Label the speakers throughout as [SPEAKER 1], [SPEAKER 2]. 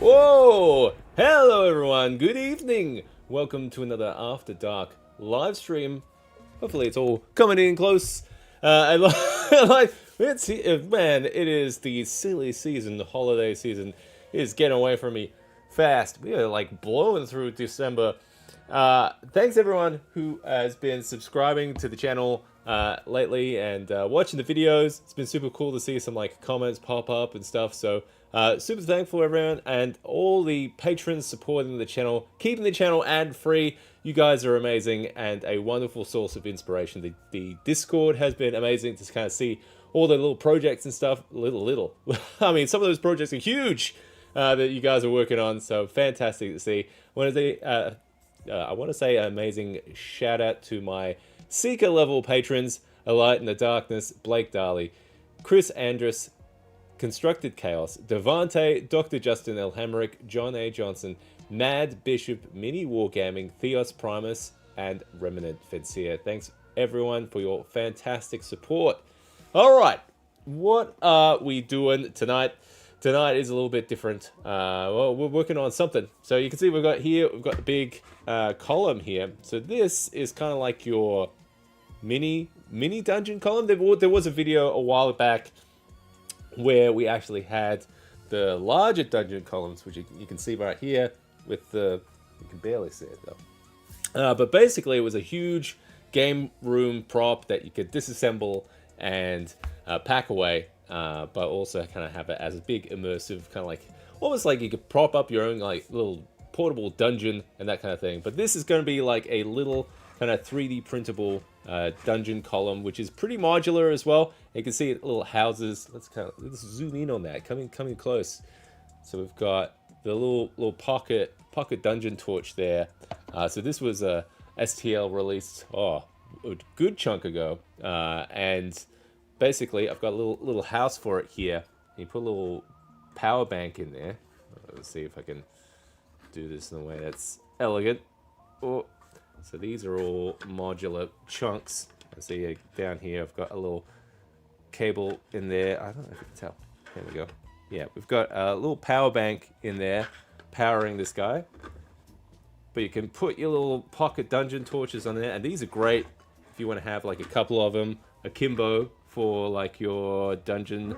[SPEAKER 1] Whoa! Hello everyone, good evening! Welcome to another After Dark live stream. Hopefully it's all coming in close. Man, it is the silly season, the holiday season. It is getting away from me fast. We are like blowing through December. Thanks everyone who has been subscribing to the channel lately and watching the videos. It's been super cool to see some like comments pop up and stuff. So super thankful everyone and all the patrons supporting the channel, keeping the channel ad free. You guys are amazing and a wonderful source of inspiration. The Discord has been amazing to kind of see all the little projects and stuff. Little. I mean, some of those projects are huge that you guys are working on. So fantastic to see. I want to say an amazing shout out to my Seeker level patrons: A Light in the Darkness, Blake Darley, Chris Andrus, Constructed Chaos, Devante, Dr. Justin L. Hamrick, John A. Johnson, Mad Bishop, Mini Wargaming, Theos Primus, and Remnant Fedseer. Thanks everyone for your fantastic support. Alright, what are we doing tonight? Tonight is a little bit different. Well, we're working on something. So you can see we've got the big column here. So this is kind of like your mini dungeon column. There was a video a while back where we actually had the larger dungeon columns, which you can see right here with you can barely see it though. But basically it was a huge game room prop that you could disassemble and pack away, but also kind of have it as a big immersive kind of like, almost like you could prop up your own like little portable dungeon and that kind of thing. But this is going to be like a little kind of 3D printable dungeon column, which is pretty modular as well. You can see little houses. Let's zoom in on that. Coming close. So we've got the little pocket dungeon torch there. So this was a STL released a good chunk ago, and basically I've got a little house for it here. You put a little power bank in there. Let's see if I can do this in a way that's elegant. Oh. So these are all modular chunks. See down here I've got a little cable in there. I don't know if you can tell. There we go. Yeah, we've got a little power bank in there powering this guy. But you can put your little pocket dungeon torches on there, and these are great if you want to have like a couple of them akimbo for like your dungeon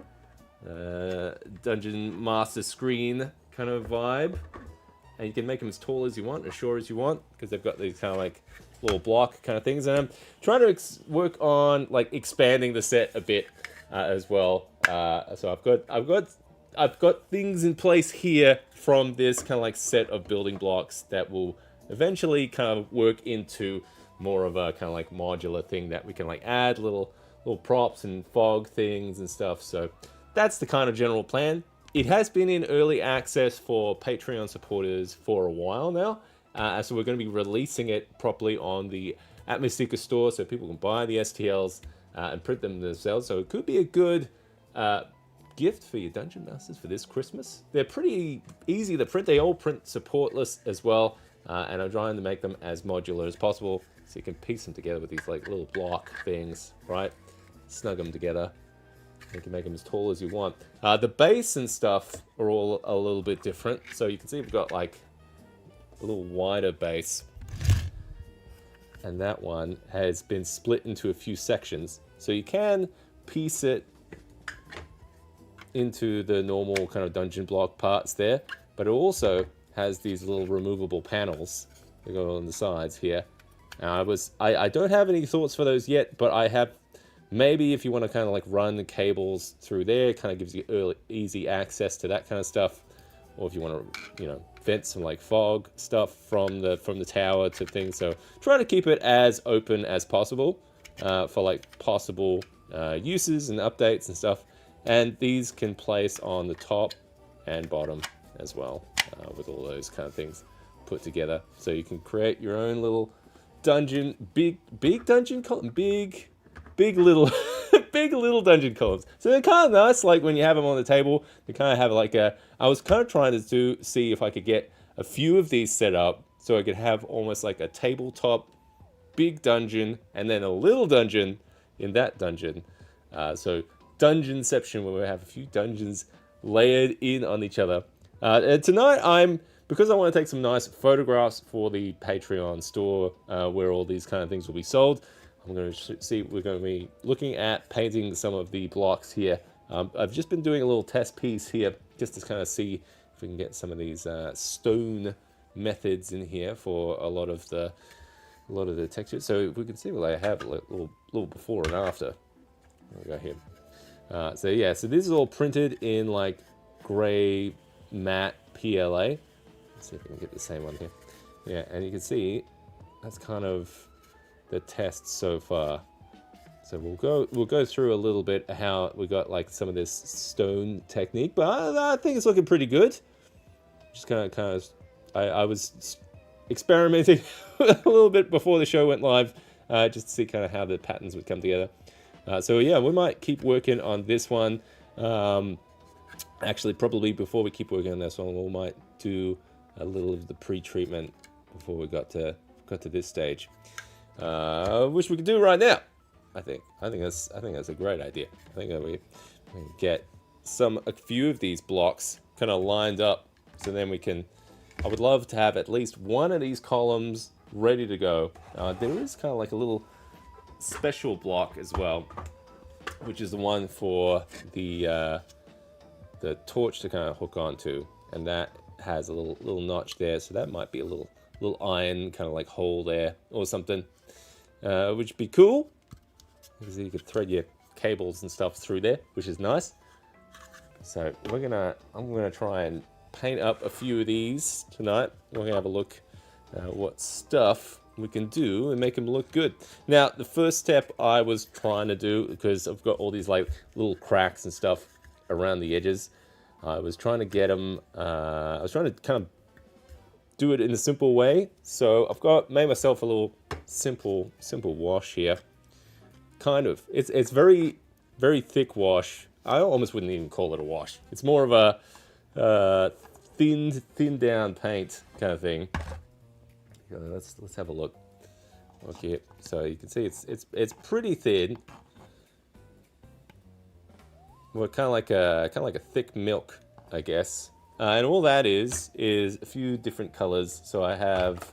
[SPEAKER 1] master screen kind of vibe. And you can make them as tall as you want, as short as you want, because they've got these kind of like little block kind of things. And I'm trying to work on like expanding the set a bit as well. So I've got things in place here from this kind of like set of building blocks that will eventually kind of work into more of a kind of like modular thing that we can like add little props and fog things and stuff. So that's the kind of general plan. It has been in early access for Patreon supporters for a while now, so we're going to be releasing it properly on the Atmoseeker store so people can buy the STLs and print them themselves. So it could be a good gift for your Dungeon Masters for this Christmas. They're pretty easy to print. They all print supportless as well, and I'm trying to make them as modular as possible so you can piece them together with these like little block things, right? Snug them together. You can make them as tall as you want. The base and stuff are all a little bit different. So you can see we've got like a little wider base. And that one has been split into a few sections. So you can piece it into the normal kind of dungeon block parts there. But it also has these little removable panels that go on the sides here. I don't have any thoughts for those yet, but I have. Maybe if you want to kind of like run the cables through there, it kind of gives you easy access to that kind of stuff. Or if you want to, vent some like fog stuff from the tower to things. So try to keep it as open as possible for like possible uses and updates and stuff. And these can place on the top and bottom as well with all those kind of things put together. So you can create your own little dungeon, big dungeon column, big little dungeon columns. So they're kind of nice, like when you have them on the table, they kind of have like I was kind of trying to see if I could get a few of these set up so I could have almost like a tabletop big dungeon and then a little dungeon in that dungeon. So Dungeonception, where we have a few dungeons layered in on each other. Tonight, because I want to take some nice photographs for the Patreon store where all these kind of things will be sold. I'm going to see, we're going to be looking at painting some of the blocks here. I've just been doing a little test piece here just to kind of see if we can get some of these stone methods in here for a lot of the textures. So we can see what I have a little before and after. There we go here. So yeah, so this is all printed in like gray matte PLA. Let's see if we can get the same one here. Yeah, and you can see that's kind of the test so far. So we'll go through a little bit how we got like some of this stone technique, but I think it's looking pretty good. Just kind of I was experimenting a little bit before the show went live, just to see kind of how the patterns would come together. So yeah, we might keep working on this one. Actually, probably before we keep working on this one, we might do a little of the pre-treatment before we got to this stage, which we can do right now. I think that's a great idea. I think that we can get a few of these blocks kind of lined up, so then we can. I would love to have at least one of these columns ready to go. There is kind of like a little special block as well, which is the one for the torch to kind of hook onto, and that has a little notch there, so that might be a little iron kind of like hole there or something, which would be cool because you could thread your cables and stuff through there, which is nice. So I'm gonna try and paint up a few of these tonight. We're gonna have a look at what stuff we can do and make them look good. Now, the first step I was trying to do, because I've got all these like little cracks and stuff around the edges, I was trying to get them, I was trying to kind of do it in a simple way. So I've made myself a little simple wash here. Kind of, it's very, very thick wash. I almost wouldn't even call it a wash. It's more of a thin down paint kind of thing. Let's have a look. Okay, so you can see it's pretty thin. Well, kind of like a thick milk, I guess. And all that is a few different colors. So I have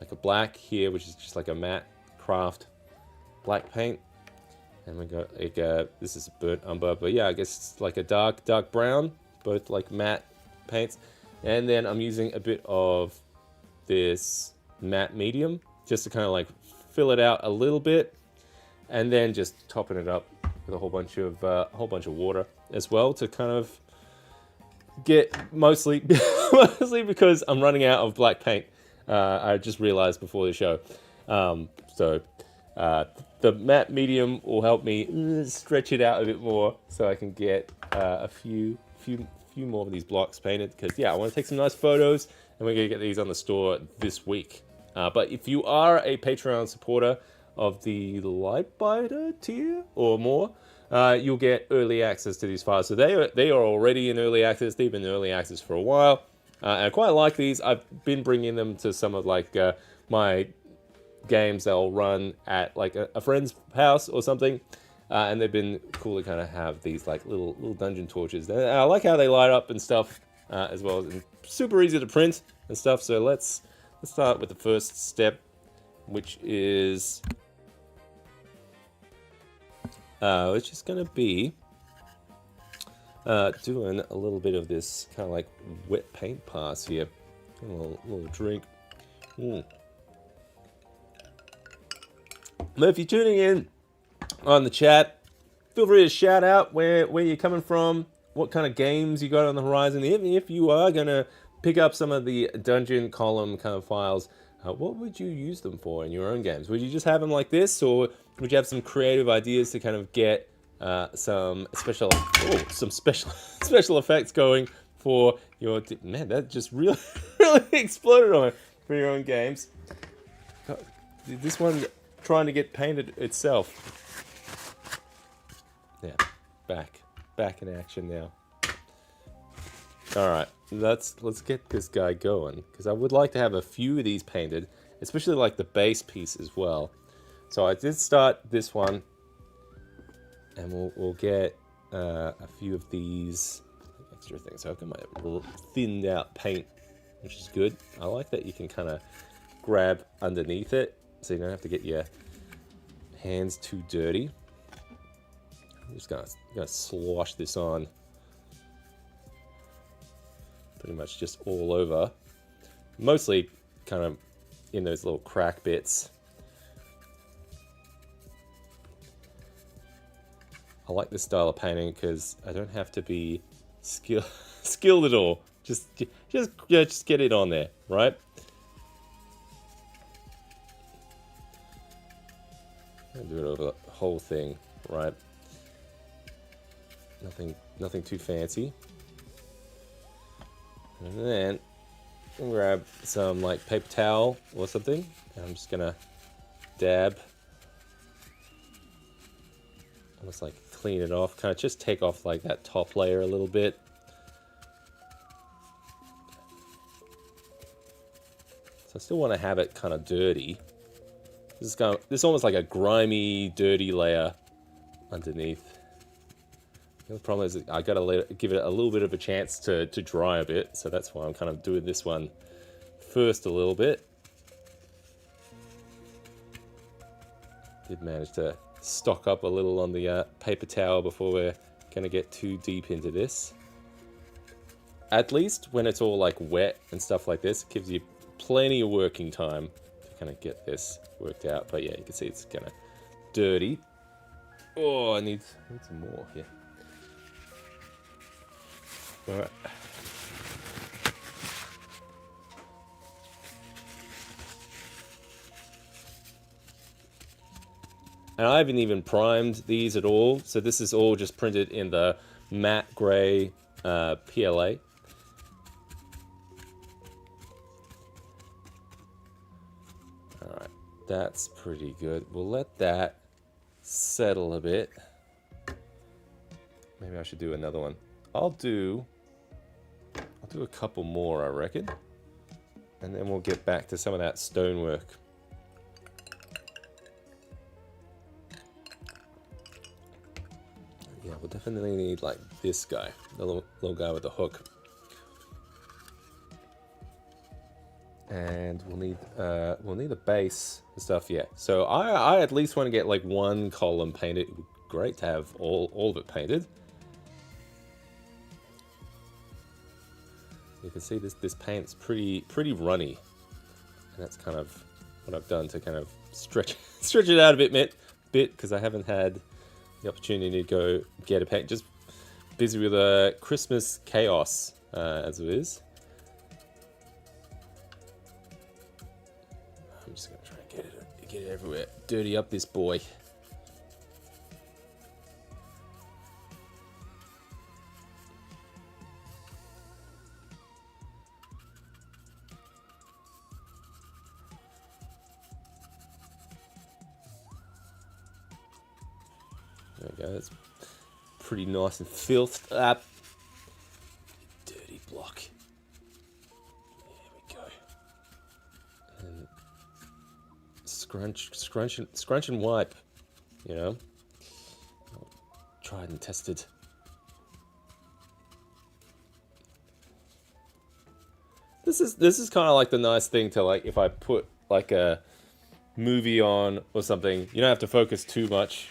[SPEAKER 1] like a black here, which is just like a matte craft black paint, and we got like this is a burnt umber, but yeah, I guess it's like a dark brown, both like matte paints. And then I'm using a bit of this matte medium just to kind of like fill it out a little bit, and then just topping it up with a whole bunch of water as well to kind of get mostly because I'm running out of black paint. I just realized before the show. So the matte medium will help me stretch it out a bit more so I can get a few more of these blocks painted, because yeah, I want to take some nice photos and we're going to get these on the store this week. But if you are a Patreon supporter of the Lightbiter tier or more, you'll get early access to these files. So they are already in early access. They've been in early access for a while. And I quite like these. I've been bringing them to some of like my games that I'll run at like a friend's house or something. And they've been cool to kind of have these like little dungeon torches. And I like how they light up and stuff as well. And super easy to print and stuff. So let's start with the first step, which is going to be doing a little bit of this kind of like wet paint pass here. A little drink. But if you're tuning in on the chat, feel free to shout out where you're coming from, what kind of games you got on the horizon. Even if you are going to pick up some of the dungeon column kind of files, what would you use them for in your own games? Would you just have them like this, or would you have some creative ideas to kind of get some special special effects going for your... Man, that just really exploded on me for your own games. God, this one trying to get painted itself. Yeah, back in action now. All right, let's get this guy going, because I would like to have a few of these painted, especially like the base piece as well. So I did start this one, and we'll get a few of these. extra thing. So I've got my thinned out paint, which is good. I like that you can kind of grab underneath it, so you don't have to get your hands too dirty. I'm just gonna slosh this on pretty much just all over, mostly kind of in those little crack bits. I like this style of painting because I don't have to be skilled at all. Just get it on there, right? I'll do it over the whole thing, right? Nothing too fancy. And then I'll grab some like paper towel or something, and I'm just gonna dab, almost like clean it off, kind of just take off like that top layer a little bit. So I still want to have it kind of dirty. This is almost like a grimy, dirty layer underneath. The only problem is I gotta give it a little bit of a chance to dry a bit, so that's why I'm kind of doing this one first a little bit. Did manage to stock up a little on the paper towel before we're gonna get too deep into this. At least when it's all like wet and stuff like this, it gives you plenty of working time to kind of get this worked out. But yeah, you can see it's kind of dirty. Oh, I need some more here. All right. And I haven't even primed these at all, so this is all just printed in the matte grey PLA. Alright, that's pretty good. We'll let that settle a bit. Maybe I should do another one. I'll do a couple more, I reckon. And then we'll get back to some of that stonework. Yeah, we'll definitely need like this guy, the little guy with the hook. And we'll need a base and stuff, yeah. So I at least want to get like one column painted. It would be great to have all of it painted. You can see this paint's pretty runny, and that's kind of what I've done to kind of stretch it out a bit because I haven't had the opportunity to go get a paint. Just busy with Christmas chaos as it is. I'm just gonna try and get it everywhere. Dirty up this boy. There we go, that's pretty nice and filthed up. Dirty block. There we go. And scrunch and wipe, you know. Tried and tested. This is kind of like the nice thing to, like, if I put like a movie on or something, you don't have to focus too much.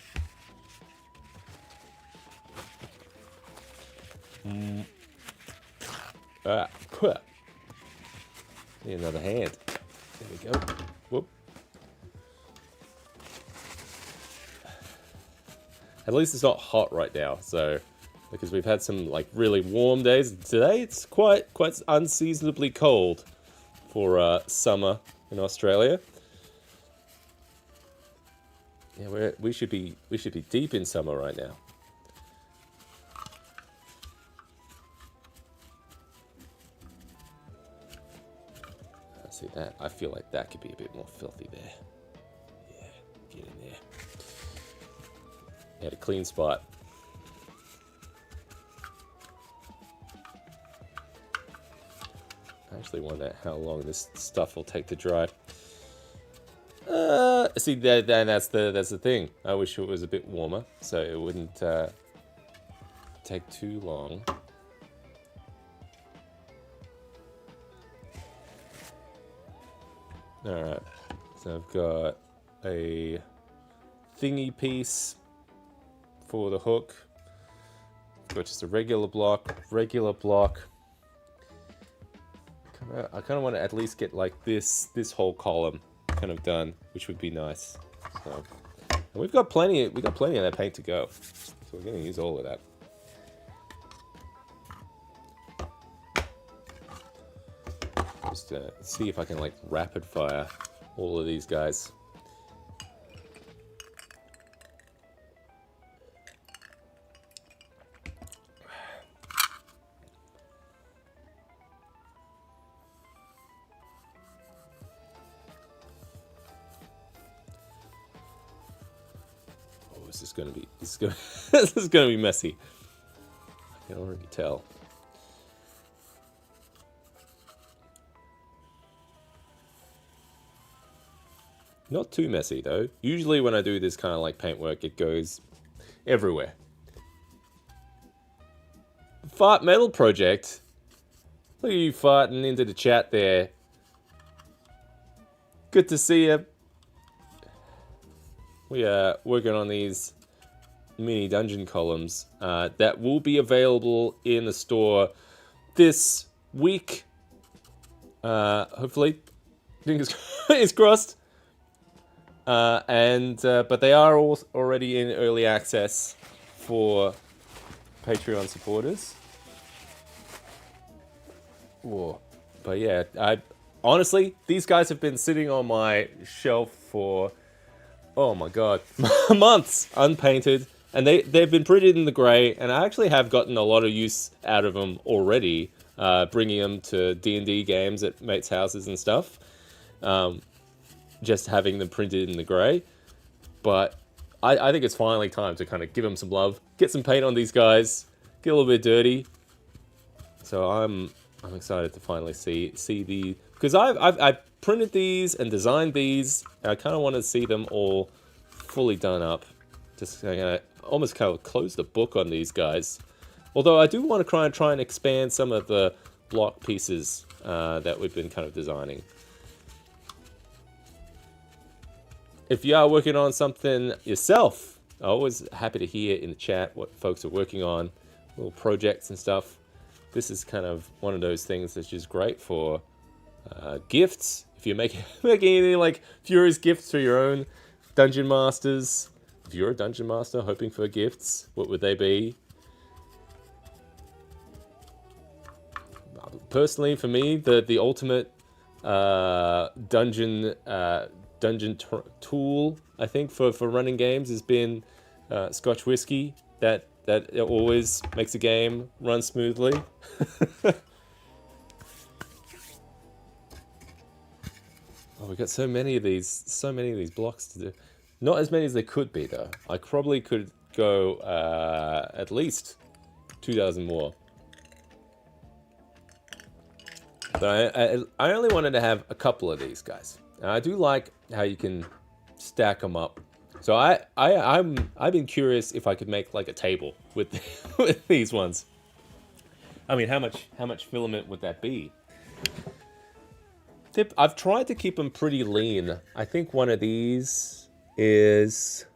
[SPEAKER 1] Need another hand. There we go. Whoop. At least it's not hot right now, so because we've had some like really warm days. Today it's quite unseasonably cold for summer in Australia. Yeah, we should be deep in summer right now. See that? I feel like that could be a bit more filthy there. Yeah, get in there. Had a clean spot. I actually wonder how long this stuff will take to dry. See, that's the thing. I wish it was a bit warmer, so it wouldn't take too long. Alright, so I've got a thingy piece for the hook. I've got just a regular block. I kind of want to at least get like this whole column kind of done, which would be nice. So, and we've got plenty of that paint to go, so we're going to use all of that. Just see if I can like rapid fire all of these guys. Oh, this is gonna be this is gonna be messy. I can already tell. Not too messy though. Usually when I do this kind of like paintwork, it goes everywhere. Fart Metal Project. Look at you farting into the chat there. Good to see you. We are working on these mini dungeon columns that will be available in the store this week. Hopefully. Fingers crossed. But they are all already in early access for Patreon supporters. Whoa. But yeah, honestly, these guys have been sitting on my shelf for, oh my god, months unpainted, and they've been printed in the grey, and I actually have gotten a lot of use out of them already, bringing them to D&D games at mates' houses and stuff. Just having them printed in the grey. But I think it's finally time to kind of give them some love, get some paint on these guys, get a little bit dirty. So I'm excited to finally see the, because I've printed these and designed these, and I kind of want to see them all fully done up. Just almost kind of close the book on these guys. Although I do want to try and expand some of the block pieces that we've been kind of designing. If you are working on something yourself, I'm always happy to hear in the chat what folks are working on, little projects and stuff. This is kind of one of those things that's just great for gifts. If you're making any like furious gifts for your own dungeon masters, if you're a dungeon master hoping for gifts, what would they be? Personally, for me, the ultimate dungeon tool, I think, for running games has been Scotch whiskey. That always makes a game run smoothly. Oh, we got so many of these blocks to do. Not as many as they could be though. I probably could go at least 2,000 more. But I only wanted to have a couple of these guys. And I do like how you can stack them up. So I've been curious if I could make like a table with with these ones. I mean, how much filament would that be? I've tried to keep them pretty lean. I think one of these is,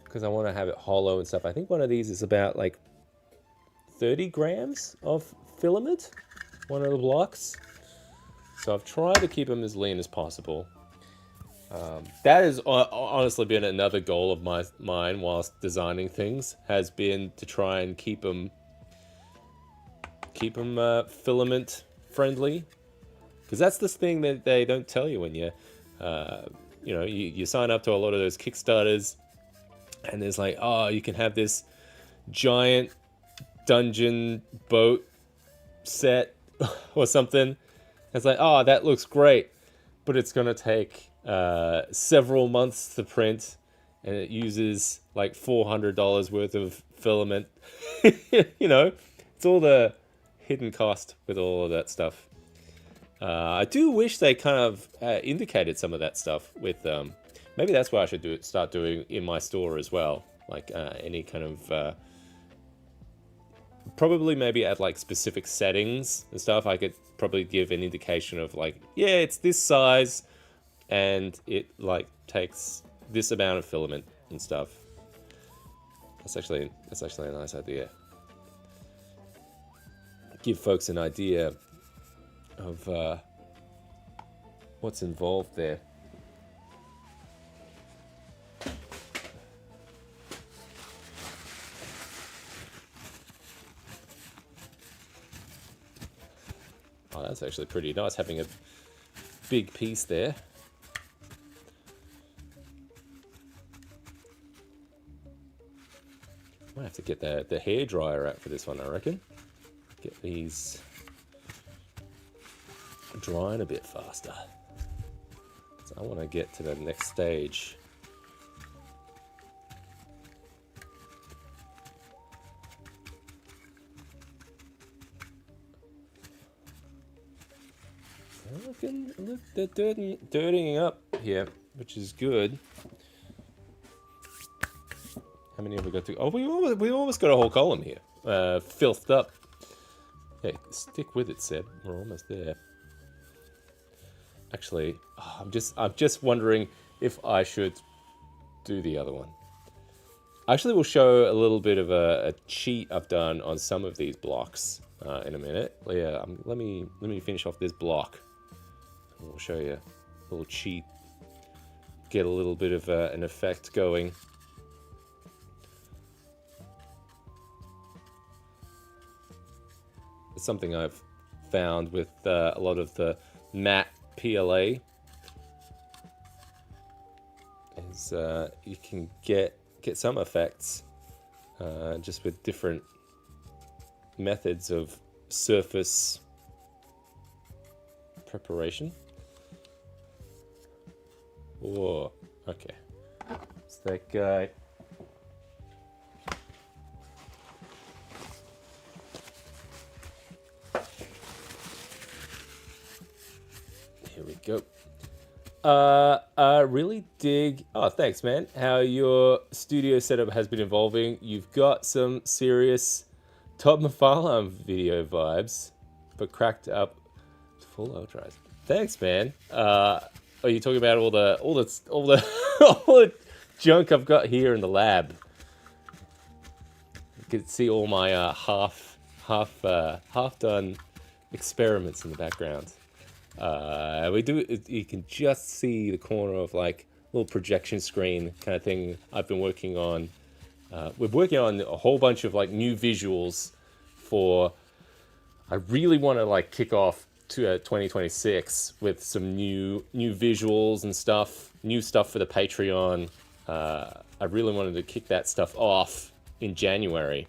[SPEAKER 1] because I want to have it hollow and stuff, I think one of these is about like 30 grams of filament, one of the blocks. So I've tried to keep them as lean as possible. That has honestly been another goal of mine whilst designing things, has been to try and keep them filament friendly. Because that's this thing that they don't tell you when you sign up to a lot of those Kickstarters, and there's like, oh, you can have this giant dungeon boat set or something. It's like, oh, that looks great, but it's gonna take several months to print, and it uses like $400 worth of filament. It's all the hidden cost with all of that stuff. I do wish they kind of indicated some of that stuff with, maybe that's what I should start doing in my store as well. Like any kind of, probably maybe at like specific settings and stuff, I could probably give an indication of like, yeah, it's this size, and it like takes this amount of filament and stuff. That's actually a nice idea. Give folks an idea of what's involved there. Oh, that's actually pretty nice, having a big piece there. Might have to get the hairdryer out for this one, I reckon. Get these drying a bit faster. So I want to get to the next stage. Look, they're dirtying up here, which is good. How many have we got to? Oh, we almost got a whole column here, filthed up. Hey, stick with it, Seb. We're almost there. Actually, I'm just wondering if I should do the other one. Actually, we'll show a little bit of a cheat I've done on some of these blocks in a minute. Yeah, let me finish off this block. And we'll show you a little cheat. Get a little bit of an effect going. It's something I've found with a lot of the matte PLA is you can get some effects just with different methods of surface preparation. Whoa, okay. It's that guy. Here we go. Really dig. Oh, thanks, man. How your studio setup has been evolving. You've got some serious Todd McFarlane video vibes, but cracked up to full overdrive. Thanks, man. Are you talking about all the all the junk I've got here in the lab? You can see all my half done experiments in the background. You can just see the corner of like a little projection screen kind of thing I've been working on. We're working on a whole bunch of like new visuals for, I really want to like kick off to 2026 with some new visuals and stuff, new stuff for the Patreon. I really wanted to kick that stuff off in January.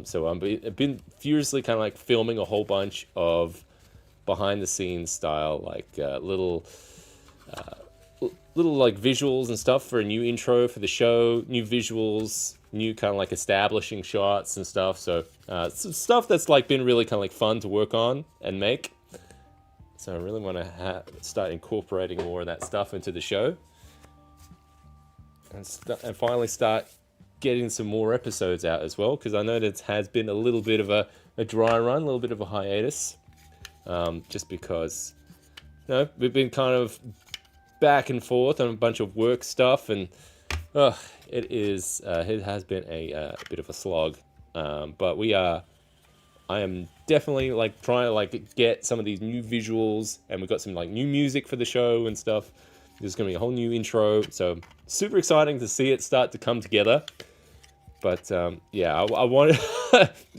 [SPEAKER 1] So I've been furiously kind of like filming a whole bunch of behind the scenes style, like little like visuals and stuff for a new intro for the show, new visuals, new kind of like establishing shots and stuff. So some stuff that's like been really kind of like fun to work on and make. So I really want to start incorporating more of that stuff into the show, and finally start getting some more episodes out as well, because I know that it has been a little bit of a dry run, a little bit of a hiatus. Just because, we've been kind of back and forth on a bunch of work stuff, and it has been a bit of a slog. But I am definitely like trying to like get some of these new visuals, and we've got some like new music for the show and stuff. There's going to be a whole new intro, so super exciting to see it start to come together. But I wanted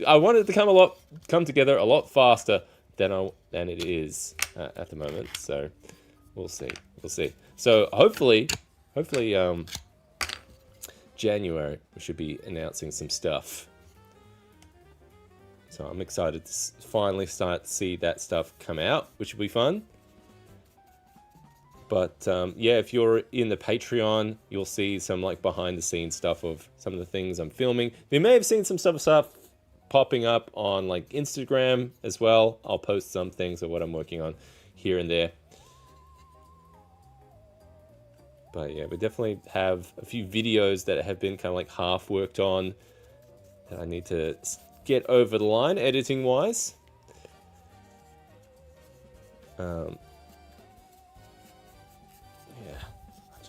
[SPEAKER 1] I wanted it to come together a lot faster than it is at the moment. So we'll see. So hopefully January we should be announcing some stuff. So I'm excited to finally start to see that stuff come out, which will be fun. But if you're in the Patreon, you'll see some like behind the scenes stuff of some of the things I'm filming. You may have seen some stuff popping up on like Instagram as well. I'll post some things of what I'm working on here and there. But yeah, we definitely have a few videos that have been kind of like half worked on that I need to get over the line editing wise.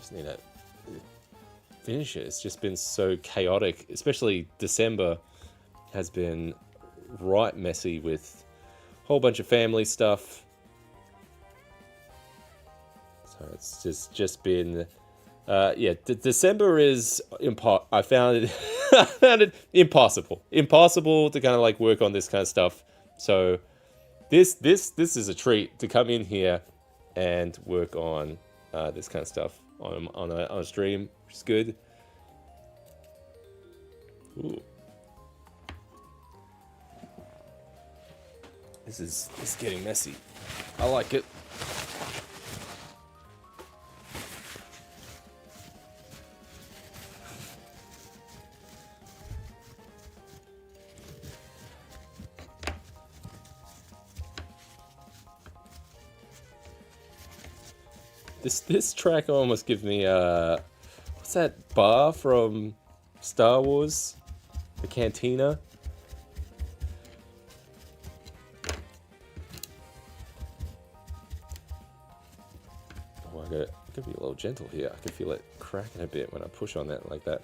[SPEAKER 1] just need to finish it. It's just been so chaotic, especially December has been right messy with a whole bunch of family stuff. So it's just been, yeah. December is I found it, I found it impossible to kind of like work on this kind of stuff. So this is a treat to come in here and work on this kind of stuff on a stream, which is good. Ooh. This is getting messy. I like it. This track almost gives me what's that bar from Star Wars? The Cantina? Oh, I gotta be a little gentle here. I can feel it cracking a bit when I push on that like that.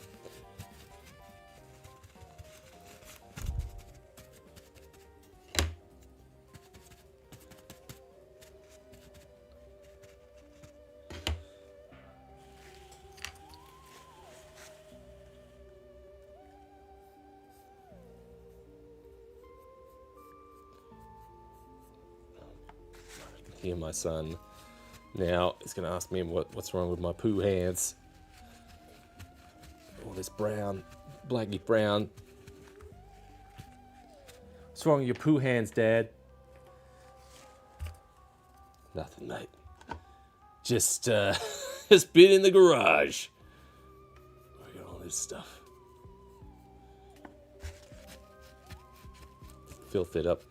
[SPEAKER 1] Hear my son now. He's gonna ask me what's wrong with my poo hands. All this brown, blacky brown. What's wrong with your poo hands, Dad? Nothing, mate. Just just been in the garage. Look at all this stuff. Filth it up.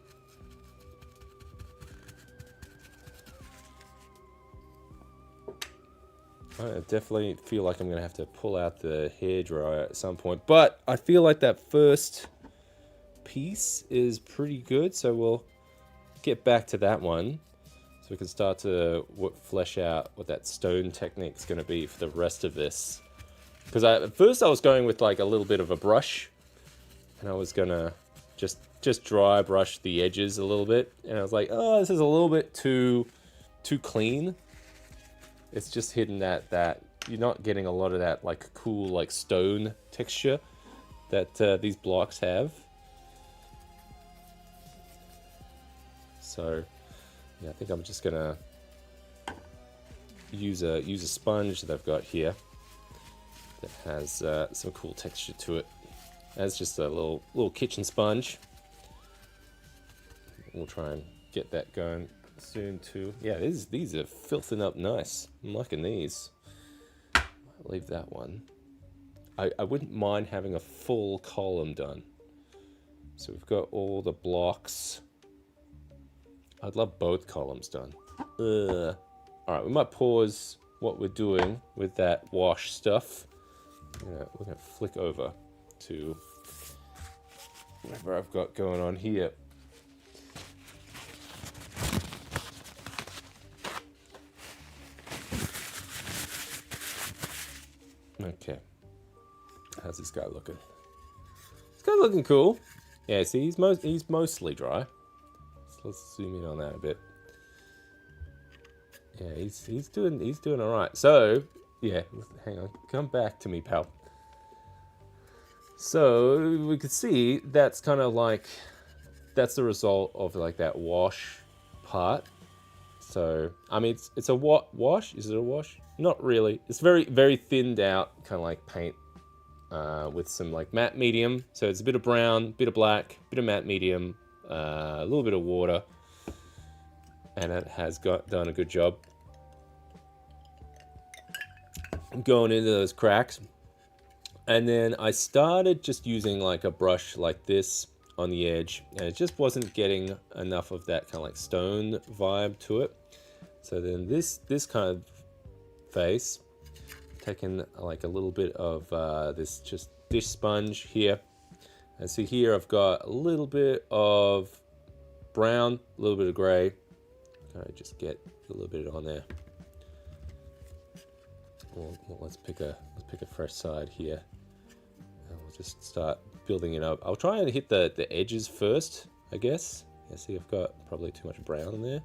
[SPEAKER 1] I definitely feel like I'm going to have to pull out the hairdryer at some point. But I feel like that first piece is pretty good. So we'll get back to that one. So we can start to flesh out what that stone technique is going to be for the rest of this. Because at first I was going with like a little bit of a brush. And I was going to just dry brush the edges a little bit. And I was like, oh, this is a little bit too clean. It's just hidden that you're not getting a lot of that like cool like stone texture that these blocks have. So yeah, I think I'm just gonna use a sponge that I've got here that has some cool texture to it. That's just a little kitchen sponge. We'll try and get that going soon too. Yeah, these are filthing up nice. I'm liking these. I'll leave that one. I wouldn't mind having a full column done. So we've got all the blocks. I'd love both columns done. Alright, we might pause what we're doing with that wash stuff. We're gonna flick over to whatever I've got going on here. Okay, how's this guy looking? This guy's looking cool. Yeah, see, he's mostly dry. So let's zoom in on that a bit. Yeah, he's doing all right. So yeah, hang on, come back to me, pal. So we could see that's kind of like that's the result of like that wash part. So I mean, it's a wash. Is it a wash? Not really. It's very, very thinned out, kind of like paint with some like matte medium. So it's a bit of brown, bit of black, bit of matte medium, a little bit of water. And it has done a good job going into those cracks. And then I started just using like a brush like this on the edge. And it just wasn't getting enough of that kind of like stone vibe to it. So then this kind of face, taking like a little bit of this just dish sponge here, and see here I've got a little bit of brown, a little bit of gray. I just get a little bit on there. let's pick a fresh side here, and we'll just start building it up. I'll try and hit the edges first, I guess. Yeah, see, I've got probably too much brown in there,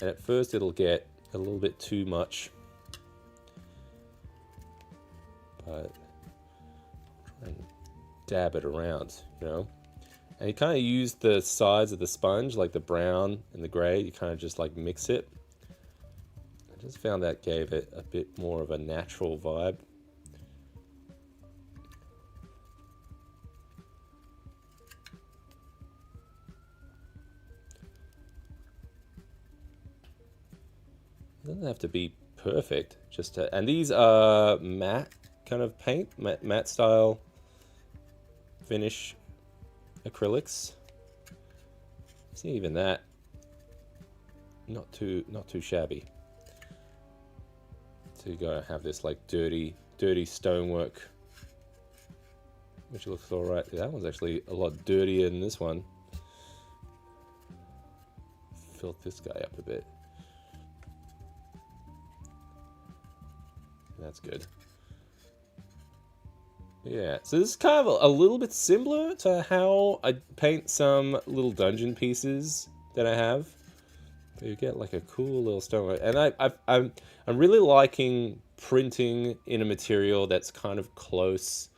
[SPEAKER 1] and at first it'll get a little bit too much, but try and dab it around, you know. And you kind of use the sides of the sponge, like the brown and the gray. You kind of just like mix it. I just found that gave it a bit more of a natural vibe. It doesn't have to be perfect. Just to, and these are matte kind of paint, matte style finish acrylics. See, even that, not too shabby. So you gotta have this like dirty stonework, which looks all right. That one's actually a lot dirtier than this one. Fill this guy up a bit. That's good. Yeah, so this is kind of a little bit similar to how I paint some little dungeon pieces that I have. So you get like a cool little stonework, and I'm really liking printing in a material that's kind of close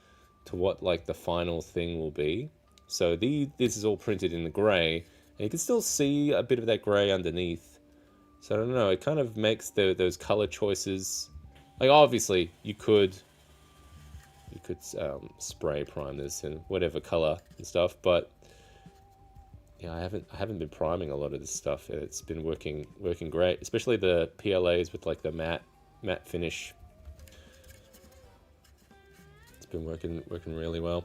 [SPEAKER 1] to what like the final thing will be. So this is all printed in the gray, and you can still see a bit of that gray underneath. So I don't know, it kind of makes those color choices. Like obviously you could spray prime this in whatever color and stuff, but yeah, I haven't been priming a lot of this stuff, and it's been working great, especially the PLAs with like the matte finish. It's been working really well.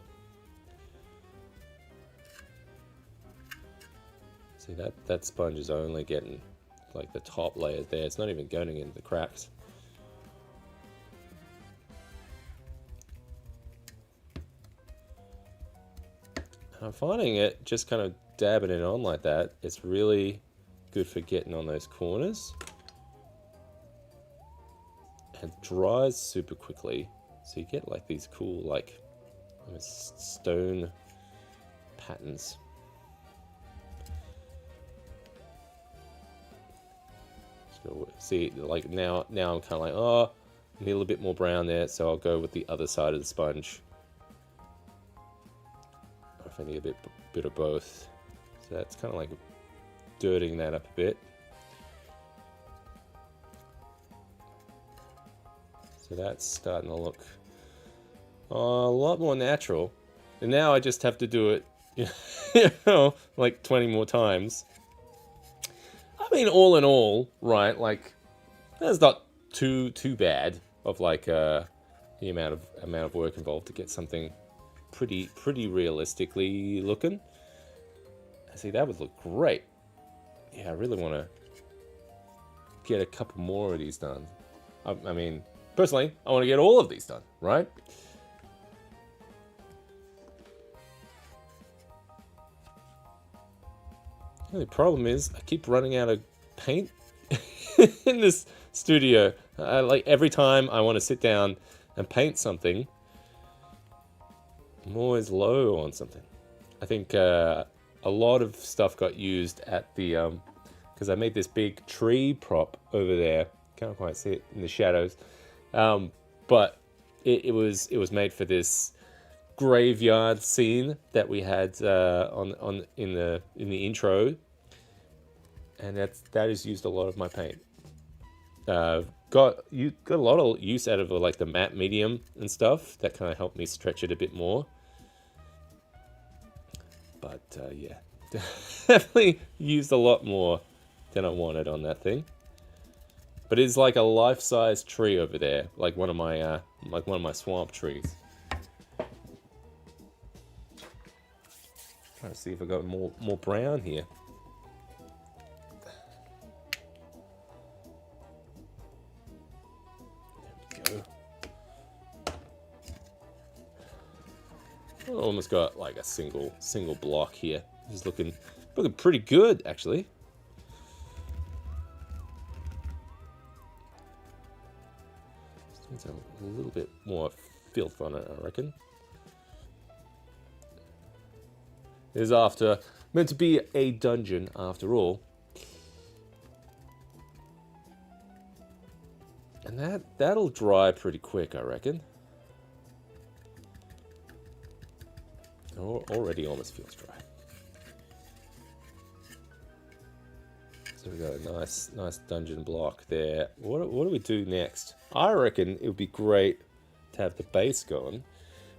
[SPEAKER 1] See, that sponge is only getting like the top layers there. It's not even going into the cracks. I'm finding it just kind of dabbing it on like that. It's really good for getting on those corners. And it dries super quickly. So you get like these cool like stone patterns. So see, like now I'm kind of like, oh, I need a little bit more brown there, so I'll go with the other side of the sponge. I need a bit of both. So that's kind of like dirtying that up a bit. So that's starting to look a lot more natural. And now I just have to do it, you know, like 20 more times. I mean, all in all, right, like that's not too bad of like the amount of work involved to get something pretty realistically looking. See, that would look great. Yeah, I really want to get a couple more of these done. I mean, personally, I want to get all of these done, right? The only problem is I keep running out of paint in this studio. Like every time I want to sit down and paint something, I'm always low on something. I think a lot of stuff got used at the because I made this big tree prop over there. Can't quite see it in the shadows, but it was made for this graveyard scene that we had in the intro, and that has used a lot of my paint. Got a lot of use out of like the matte medium and stuff that kind of helped me stretch it a bit more. But yeah, definitely used a lot more than I wanted on that thing. But it's like a life-size tree over there, like one of my swamp trees. Trying to see if I got more brown here. Almost got like a single block here. This is looking pretty good, actually. Needs a little bit more filth on it, I reckon. It is meant to be a dungeon after all. And that'll dry pretty quick, I reckon. Already almost feels dry. So we got a nice dungeon block there. What do we do next? I reckon it would be great to have the base going.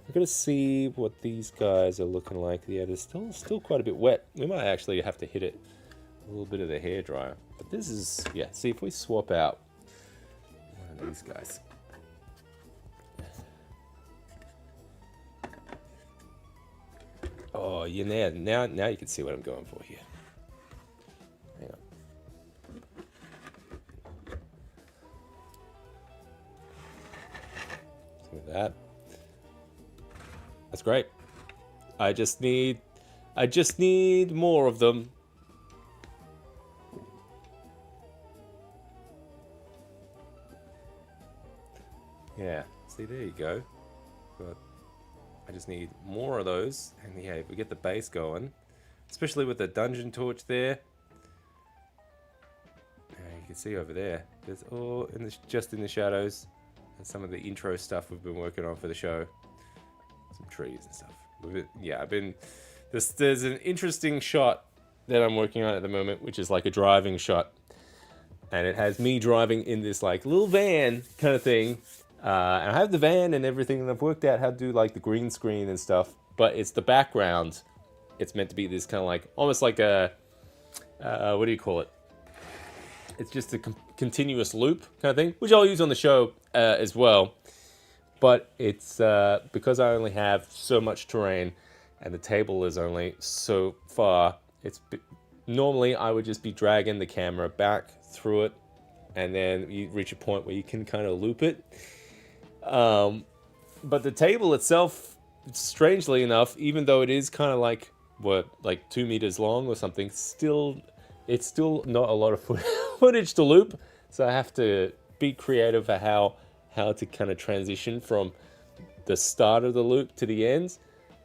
[SPEAKER 1] We're gonna see what these guys are looking like. Yeah, they're still quite a bit wet. We might actually have to hit it a little bit of the hairdryer. But this is, yeah. See if we swap out one of these guys. Oh, yeah. Now you can see what I'm going for here. Hang on. With that. That's great. I just need more of them. Yeah, see, there you go. But I just need more of those. And yeah, if we get the base going, especially with the dungeon torch there. You can see over there, there's all just in the shadows. And some of the intro stuff we've been working on for the show. Some trees and stuff. There's an interesting shot that I'm working on at the moment, which is like a driving shot. And it has me driving in this like little van kind of thing. And I have the van and everything, and I've worked out how to do like the green screen and stuff. But it's the background. It's meant to be this kind of like, almost like a, what do you call it? It's just a continuous loop kind of thing, which I'll use on the show as well. But it's because I only have so much terrain and the table is only so far. Normally I would just be dragging the camera back through it, and then you reach a point where you can kind of loop it. But the table itself, strangely enough, even though it is kind of like 2 meters long or something, it's still not a lot of footage to loop. So I have to be creative for how to kind of transition from the start of the loop to the end.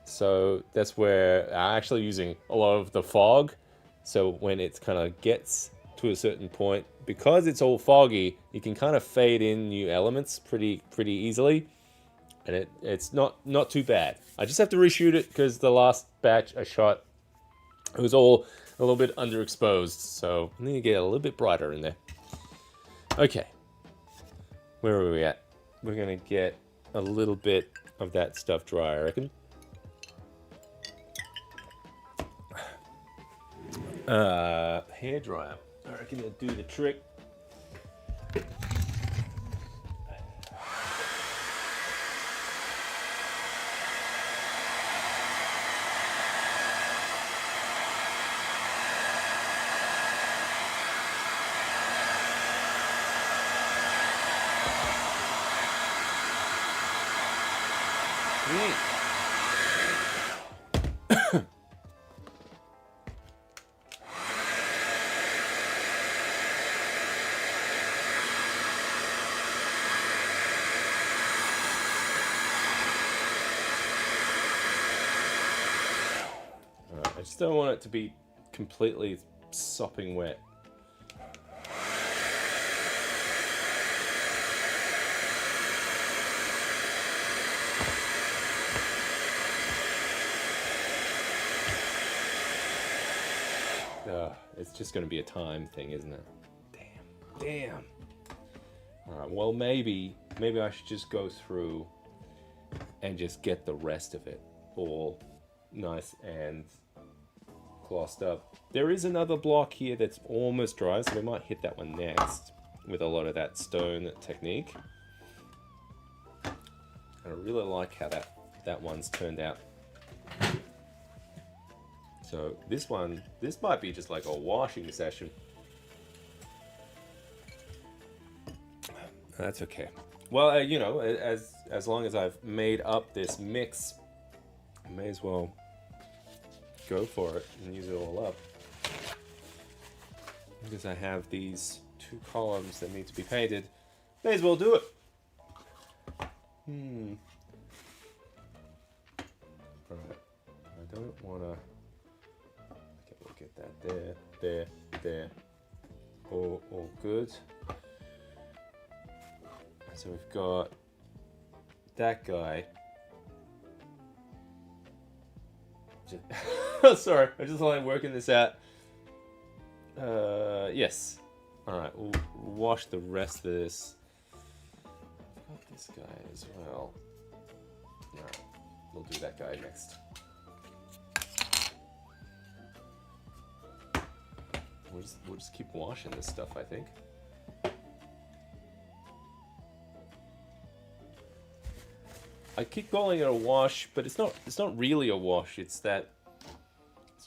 [SPEAKER 1] So that's where I'm actually using a lot of the fog. So when it kind of gets to a certain point, because it's all foggy, you can kind of fade in new elements pretty easily. And it's not too bad. I just have to reshoot it because the last batch I shot, it was all a little bit underexposed. So I need to get a little bit brighter in there. Okay. Where are we at? We're going to get a little bit of that stuff dry, I reckon. Hairdryer. I reckon it'll do the trick. I just don't want it to be completely sopping wet. It's just going to be a time thing, isn't it? Damn. Alright, well maybe I should just go through and just get the rest of it all nice and glossed up. There is another block here that's almost dry, so we might hit that one next with a lot of that stone technique. And I really like how that one's turned out. So this might be just like a washing session. That's okay. Well, as long as I've made up this mix, I may as well go for it and use it all up. Because I have these 2 columns that need to be painted, may as well do it. Alright. I don't want to... Okay, we'll get that there. All good. So we've got that guy. Sorry, I'm just like working this out. Yes. Alright, we'll wash the rest of this. I've got this guy as well. Alright, we'll do that guy next. We'll just keep washing this stuff, I think. I keep calling it a wash, but it's not really a wash. It's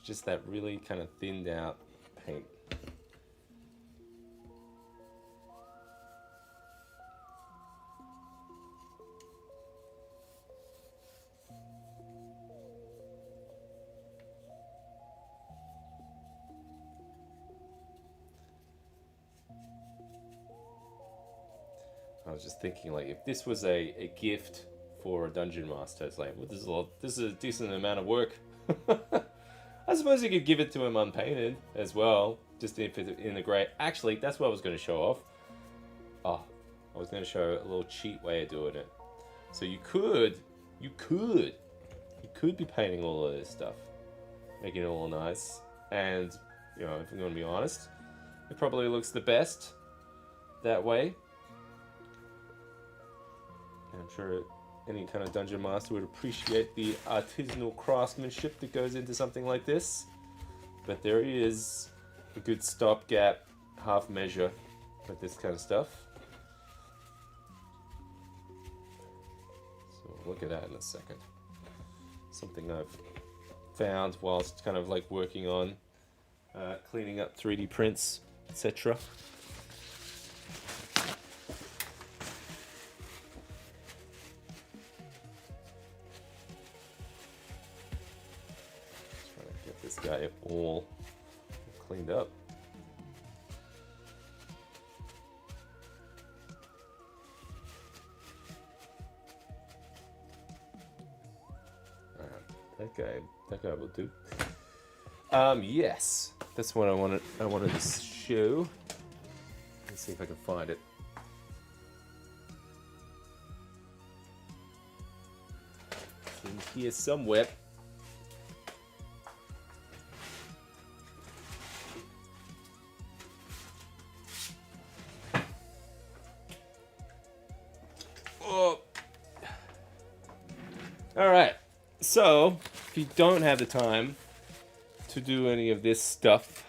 [SPEAKER 1] just that really kind of thinned out paint. I was just thinking, like, if this was a gift for a dungeon master, it's like, well, this is a decent amount of work. I suppose you could give it to him unpainted as well, just if it integrate. Actually, that's what I was going to show off. Oh, I was going to show a little cheat way of doing it. So you could be painting all of this stuff, making it all nice. And, you know, if I'm going to be honest, it probably looks the best that way. And I'm sure any kind of dungeon master would appreciate the artisanal craftsmanship that goes into something like this. But there is a good stopgap, half measure with this kind of stuff. So we'll look at that in a second. Something I've found whilst kind of like working on cleaning up 3D prints, etc. This guy all cleaned up. That guy will do. Yes, that's what I wanted to show. Let's see if I can find it. It's in here somewhere. Alright, so if you don't have the time to do any of this stuff,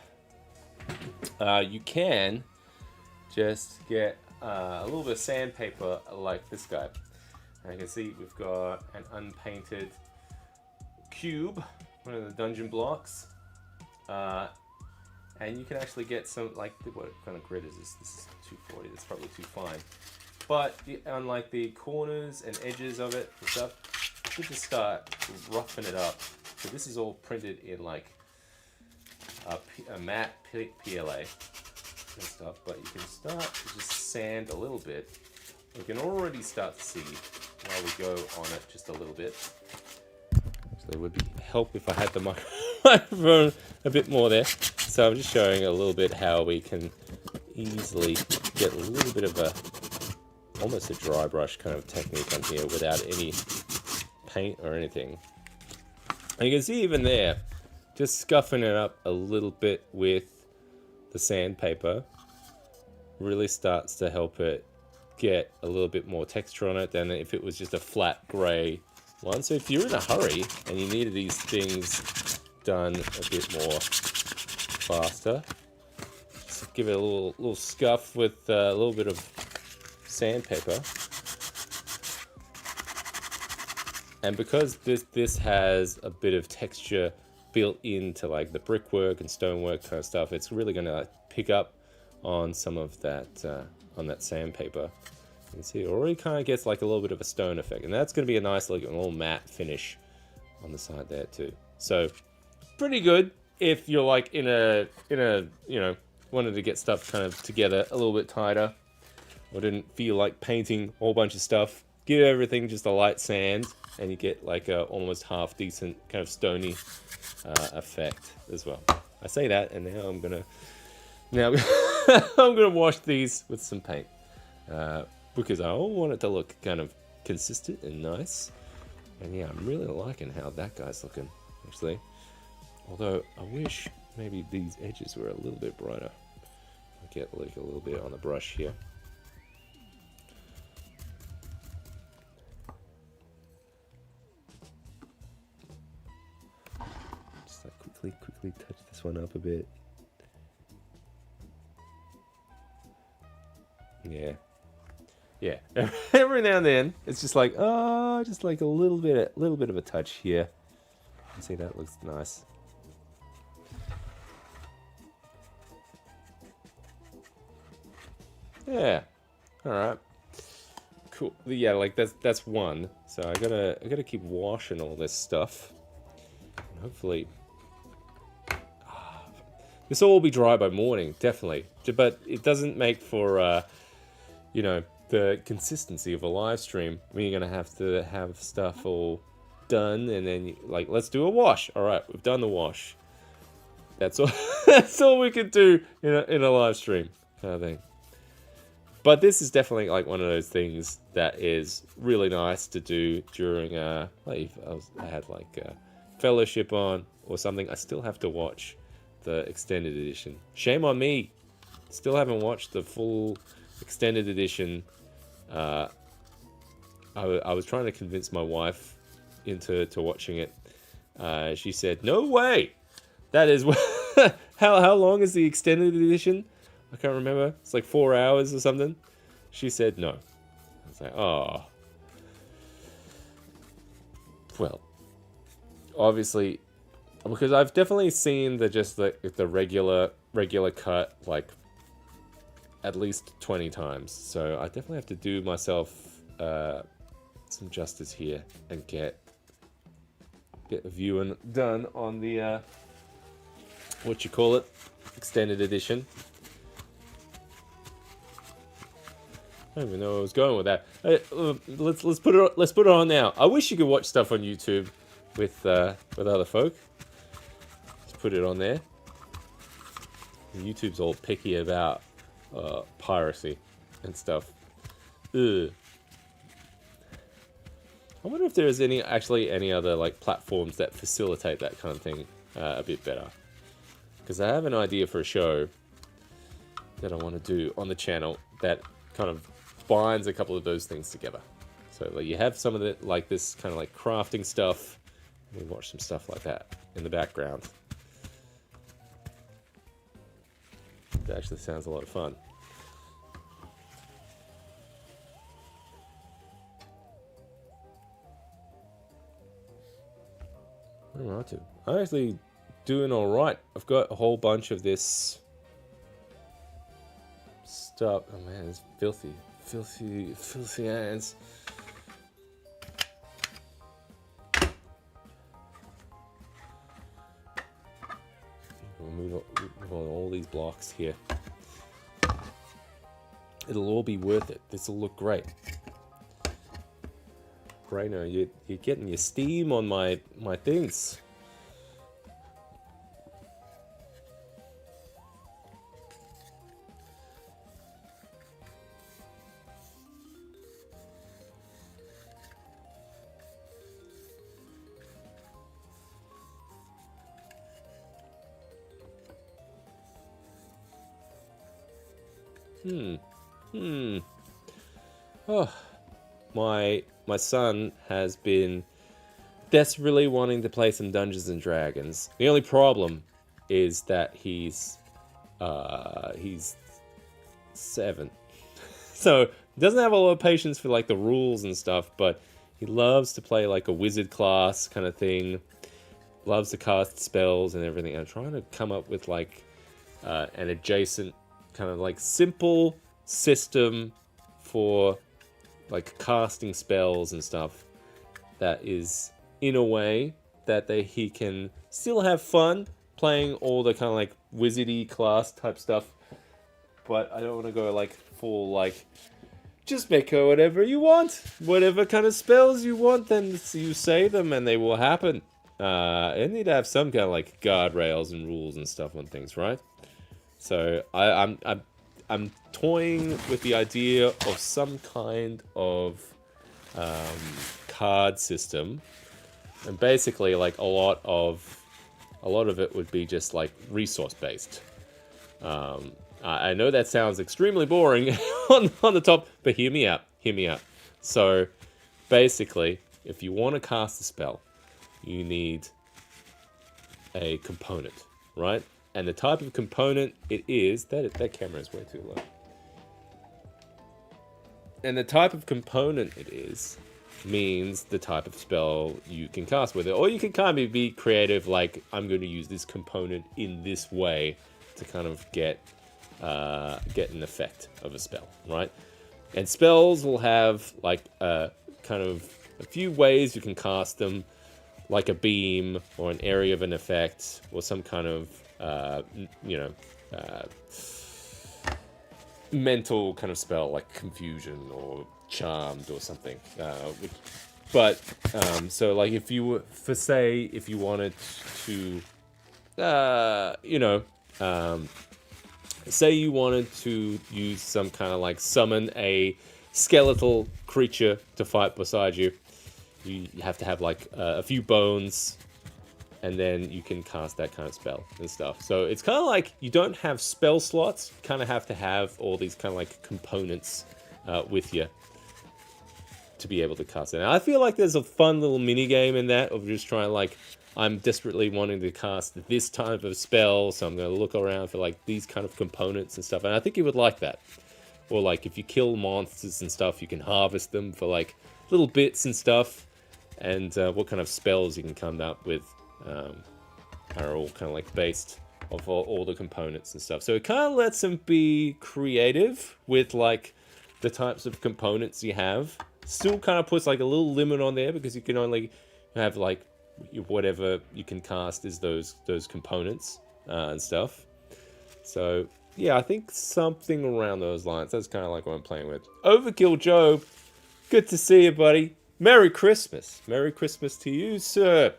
[SPEAKER 1] you can just get a little bit of sandpaper like this guy. And you can see we've got an unpainted cube, one of the dungeon blocks. And you can actually get some, like, what kind of grid is this? This is 240, that's probably too fine. But on like the corners and edges of it and stuff, you just start roughing it up. So this is all printed in like a matte PLA and stuff, but you can start to just sand a little bit. You can already start to see while we go on it just a little bit. So it would help if I had the microphone a bit more there. So I'm just showing a little bit how we can easily get a little bit of almost a dry brush kind of technique on here without any paint or anything. And you can see even there, just scuffing it up a little bit with the sandpaper really starts to help it get a little bit more texture on it than if it was just a flat grey one. So if you're in a hurry and you need these things done a bit more faster, just give it a little scuff with a little bit of sandpaper. And because this has a bit of texture built into like the brickwork and stonework kind of stuff, it's really going to pick up on some of that on that sandpaper. You can see it already kind of gets like a little bit of a stone effect, and that's going to be a nice looking little matte finish on the side there too. So pretty good if you're like in a you know, wanted to get stuff kind of together a little bit tighter, or didn't feel like painting a whole bunch of stuff. give everything just a light sand, and you get like a almost half decent kind of stony effect as well. I say that, and now I'm gonna wash these with some paint because I want it to look kind of consistent and nice. And yeah, I'm really liking how that guy's looking actually. Although I wish maybe these edges were a little bit brighter. I'll get like a little bit on the brush here. Just like quickly touch this one up a bit. Yeah. Yeah. Every now and then, it's just like, oh, just like a little bit of a touch here. You see, that looks nice. Yeah. All right. Cool. Yeah, like that's one. So I gotta keep washing all this stuff. And hopefully, this will all be dry by morning, definitely. But it doesn't make for, you know, the consistency of a live stream when you're gonna have to have stuff all done, and then like, let's do a wash. All right, we've done the wash. That's all. That's all we can do in a live stream kind of thing. But this is definitely like one of those things that is really nice to do during like I had like a fellowship on or something. I still have to watch the extended edition. Shame on me. Still haven't watched the full extended edition. I was trying to convince my wife into watching it. She said, "No way. That is how long is the extended edition?" I can't remember. It's like 4 hours or something. She said no. I was like, oh. Well, obviously, because I've definitely seen the regular cut like at least 20 times. So I definitely have to do myself some justice here and get a viewing done on the what you call it, extended edition. I don't even know where I was going with that. Let's put it on now. I wish you could watch stuff on YouTube with other folk. Let's put it on there. YouTube's all picky about piracy and stuff. Ugh. I wonder if there's any other like platforms that facilitate that kind of thing a bit better. Because I have an idea for a show that I want to do on the channel that kind of binds a couple of those things together. So like, you have some of the like this kind of like crafting stuff, and we watch some stuff like that in the background. It actually sounds a lot of fun. What am I up to? I'm actually doing all right. I've got a whole bunch of this stuff. Oh man, it's filthy hands. We'll move on all these blocks here. It'll all be worth it. This will look great. Brainer, you're getting your steam on my things. Oh, my son has been desperately wanting to play some Dungeons and Dragons. The only problem is that he's 7, so he doesn't have a lot of patience for like the rules and stuff. But he loves to play like a wizard class kind of thing. Loves to cast spells and everything. I'm trying to come up with like an adjacent kind of like simple system for like casting spells and stuff that is in a way that he can still have fun playing all the kind of like wizardy class type stuff, but I don't want to go like full like just make her whatever you want. Whatever kind of spells you want, then you say them and they will happen. You need to have some kind of like guardrails and rules and stuff on things, right? So I'm toying with the idea of some kind of card system, and basically like a lot of it would be just like resource based. I know that sounds extremely boring on the top, but hear me out. So basically, if you want to cast a spell, you need a component, right? And the type of component it is, that camera is way too low. And the type of component it is means the type of spell you can cast with it. Or you can kind of be creative, like, I'm going to use this component in this way to kind of get an effect of a spell, right? And spells will have, like, kind of a few ways you can cast them, like a beam or an area of an effect or some kind of, mental kind of spell like confusion or charmed or something. So like if you were, if you wanted to, say you wanted to use some kind of like summon a skeletal creature to fight beside you, you have to have like a few bones, and then you can cast that kind of spell and stuff. So it's kind of like you don't have spell slots. You kind of have to have all these kind of like components with you to be able to cast it. And I feel like there's a fun little mini game in that of just trying like, I'm desperately wanting to cast this type of spell, so I'm going to look around for like these kind of components and stuff. And I think you would like that. Or like if you kill monsters and stuff, you can harvest them for like little bits and stuff. And what kind of spells you can come up with are all kind of like based off all the components and stuff. So it kind of lets them be creative with like the types of components you have. Still kind of puts like a little limit on there because you can only have like whatever you can cast is those components and stuff. So yeah, I think something around those lines. That's kind of like what I'm playing with. Overkill Joe, good to see you, buddy. Merry Christmas. Merry Christmas to you, sir.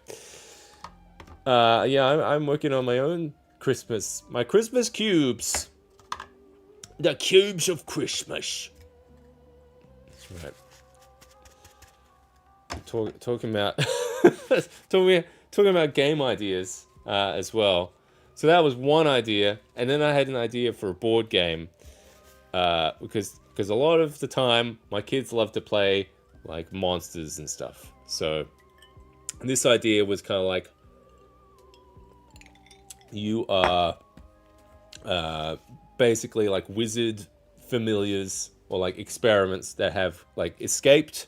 [SPEAKER 1] Yeah, I'm working on my own Christmas. My Christmas cubes. The cubes of Christmas. That's right. Talking about talking about game ideas as well. So that was one idea, and then I had an idea for a board game because a lot of the time my kids love to play like monsters and stuff. So this idea was kind of like, you are basically like wizard familiars or like experiments that have like escaped,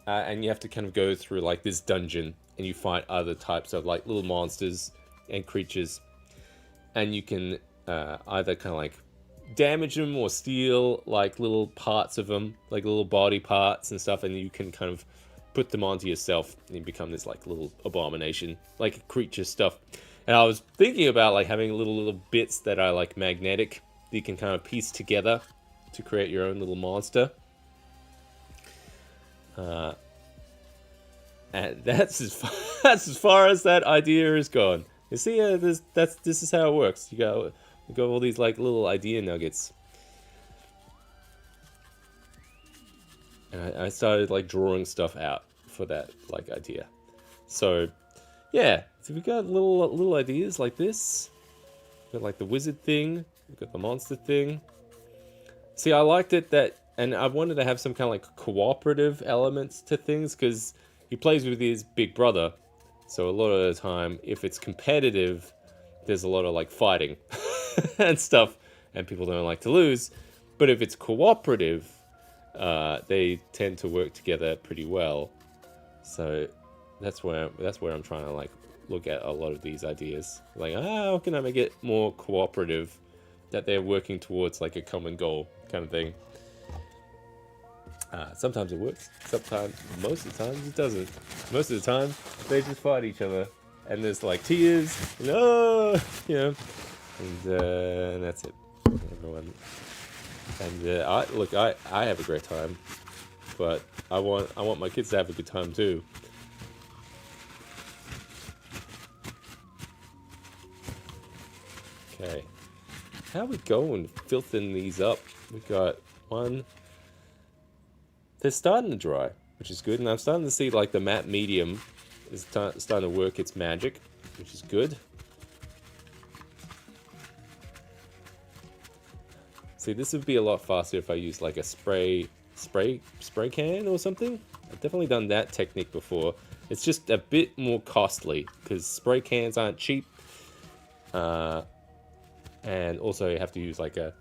[SPEAKER 1] and you have to kind of go through like this dungeon and you fight other types of like little monsters and creatures, and you can either kind of like damage them or steal like little parts of them, like little body parts and stuff, and you can kind of put them onto yourself and you become this like little abomination, like creature stuff. And I was thinking about like having little bits that are like magnetic that you can kind of piece together to create your own little monster. And that's as far as that idea has gone. You see, this is how it works. You got all these like little idea nuggets. And I started like drawing stuff out for that like idea. So yeah, so we got little ideas like this. We've got like the wizard thing. We've got the monster thing. See, I liked it that, and I wanted to have some kind of like cooperative elements to things because he plays with his big brother. So a lot of the time, if it's competitive, there's a lot of like fighting and stuff, and people don't like to lose. But if it's cooperative, they tend to work together pretty well. So that's where I'm trying to like look at a lot of these ideas. Like, how can I make it more cooperative, that they're working towards like a common goal kind of thing. Sometimes it works. Most of the times it doesn't. Most of the time they just fight each other, and there's like tears, and, and that's it. Everyone And I have a great time, but I want my kids to have a good time too. Okay, how are we going? Filthing these up. We got one. They're starting to dry, which is good, and I'm starting to see like the matte medium is starting to work its magic, which is good. See, this would be a lot faster if I used like a spray can or something. I've definitely done that technique before. It's just a bit more costly because spray cans aren't cheap. And also you have to use like I'd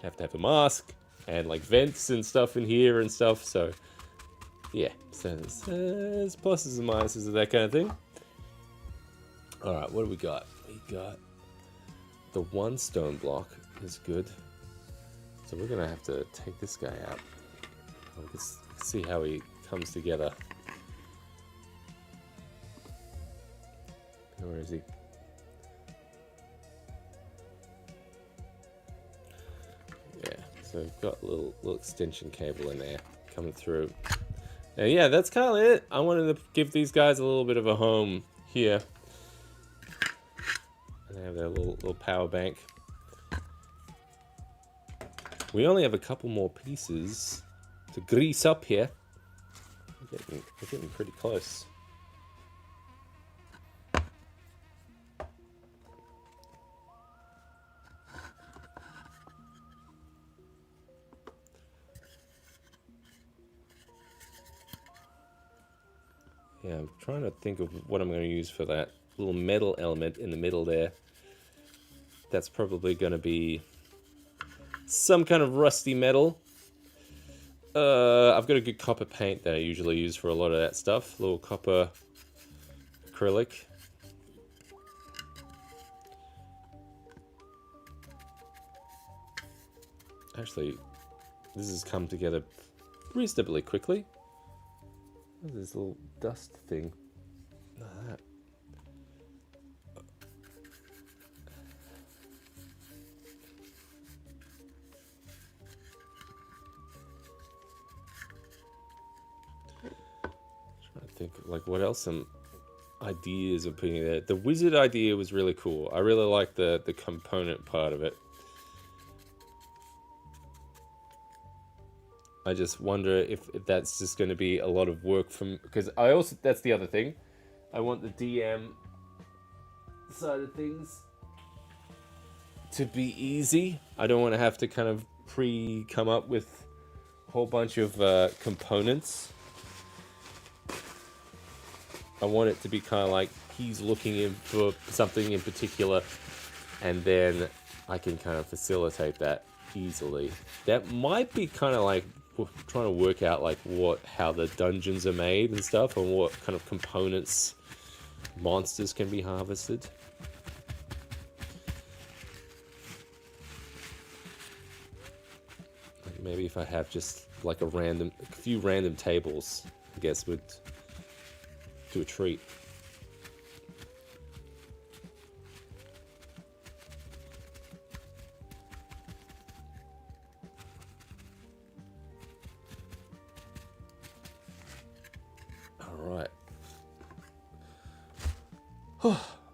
[SPEAKER 1] have to have a mask and like vents and stuff in here and stuff. So yeah, so there's pluses and minuses of that kind of thing. All right, what do we got? We got the one stone block is good. So we're gonna have to take this guy out. Let's see how he comes together. Where is he? Yeah, so we've got a little extension cable in there coming through. And yeah, that's kind of it. I wanted to give these guys a little bit of a home here. And they have their little power bank. We only have a couple more pieces to grease up here. We're getting pretty close. Yeah, I'm trying to think of what I'm going to use for that little metal element in the middle there. That's probably going to be some kind of rusty metal. I've got a good copper paint that I usually use for a lot of that stuff. Little copper acrylic. Actually, this has come together reasonably quickly. What's this little dust thing? That. Trying to think of like what else some ideas of putting there. The wizard idea was really cool. I really like the component part of it. I just wonder if that's just going to be a lot of work from, because I also, that's the other thing. I want the DM side of things to be easy. I don't want to have to kind of come up with a whole bunch of components. I want it to be kind of like he's looking in for something in particular, and then I can kind of facilitate that easily. That might be kind of like trying to work out like how the dungeons are made and stuff, and what kind of components monsters can be harvested. Like maybe if I have just like a few random tables, I guess would do a treat.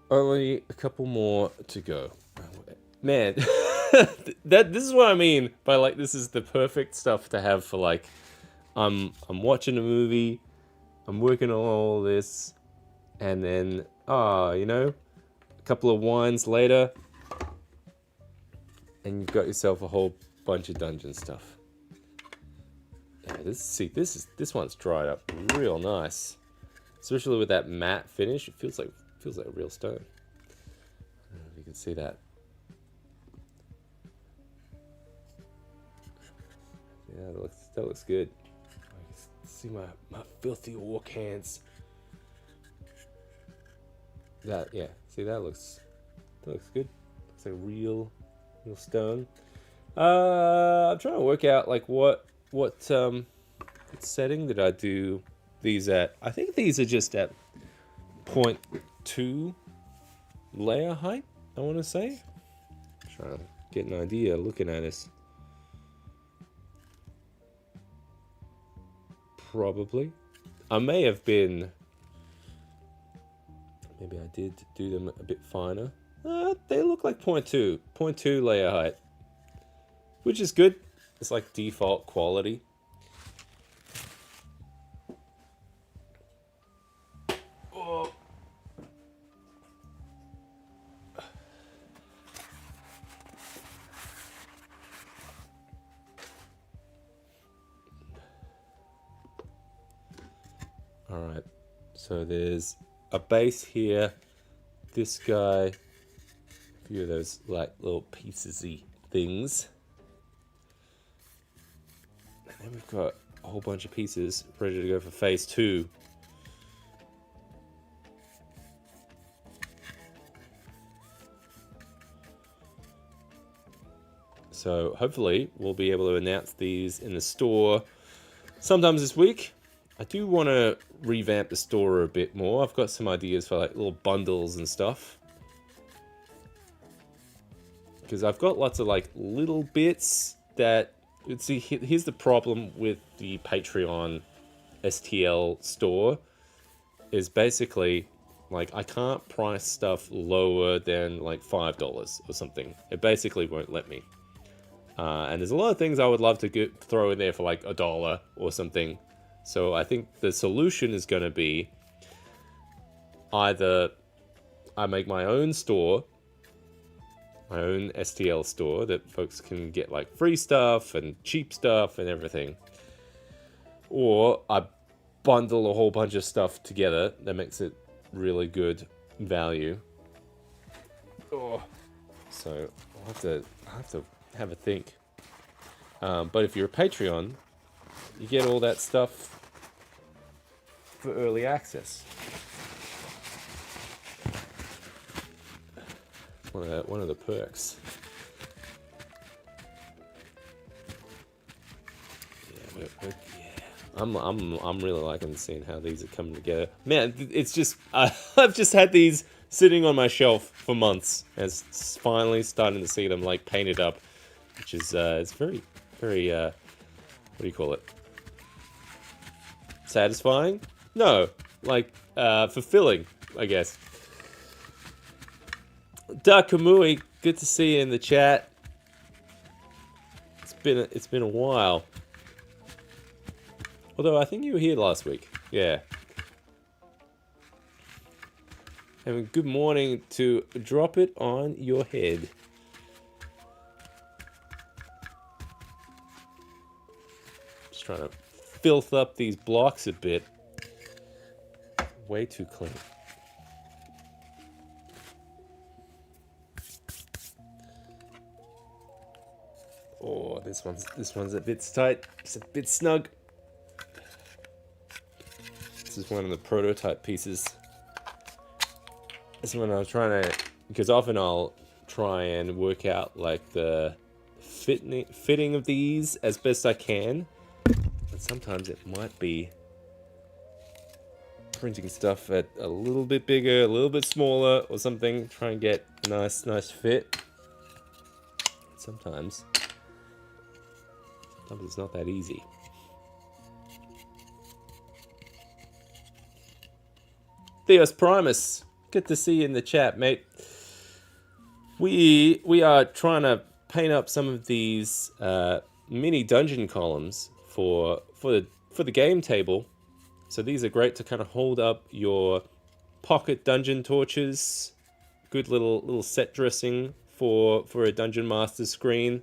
[SPEAKER 1] Only a couple more to go. Man, this is what I mean by like this is the perfect stuff to have for like I'm watching a movie, I'm working on all this, and then a couple of wines later, and you've got yourself a whole bunch of dungeon stuff. Yeah, this one's dried up real nice, especially with that matte finish. It feels like a real stone. I don't know if you can see that. Yeah, that looks good. I can see my filthy orc hands. See that looks good. Looks like a real stone. I'm trying to work out like what setting did I do these at? I think these are just at 0.2 layer height, I want to say. Trying to get an idea looking at this. Probably. I may have been... Maybe I did do them a bit finer. They look like 0.2. 0.2 layer height. Which is good. It's like default quality. Oh. Alright. So there's a base here. This guy. A few of those like little piecesy things. And then we've got a whole bunch of pieces ready to go for phase 2. So hopefully we'll be able to announce these in the store sometimes this week. I do want to revamp the store a bit more. I've got some ideas for like little bundles and stuff. Because I've got lots of like little bits that... See, here's the problem with the Patreon STL store. Is basically, like, I can't price stuff lower than like $5 or something. It basically won't let me. And there's a lot of things I would love to throw in there for like $1 or something. So I think the solution is going to be either I make my own store, my own STL store that folks can get like free stuff and cheap stuff and everything, or I bundle a whole bunch of stuff together that makes it really good value. Oh, so I'll have to have a think. But if you're a Patreon, you get all that stuff for early access. One of the perks. Yeah, I'm really liking seeing how these are coming together. Man, it's just I've just had these sitting on my shelf for months, and it's finally starting to see them like painted up, which is it's very what do you call it? Satisfying? No, like fulfilling, I guess. Dark Kamui, good to see you in the chat. It's been a while. Although I think you were here last week. Yeah. And good morning to Drop It On Your Head. Just trying to filth up these blocks a bit. Way too clean. Oh, this one's a bit tight. It's a bit snug. This is one of the prototype pieces. This one I was trying to, because often I'll try and work out like the fitting of these as best I can, and sometimes it might be printing stuff at a little bit bigger, a little bit smaller, or something. Try and get a nice fit. Sometimes it's not that easy. Theos Primus, good to see you in the chat, mate. We are trying to paint up some of these mini dungeon columns for the game table. So these are great to kind of hold up your pocket dungeon torches. Good little set dressing for a dungeon master screen.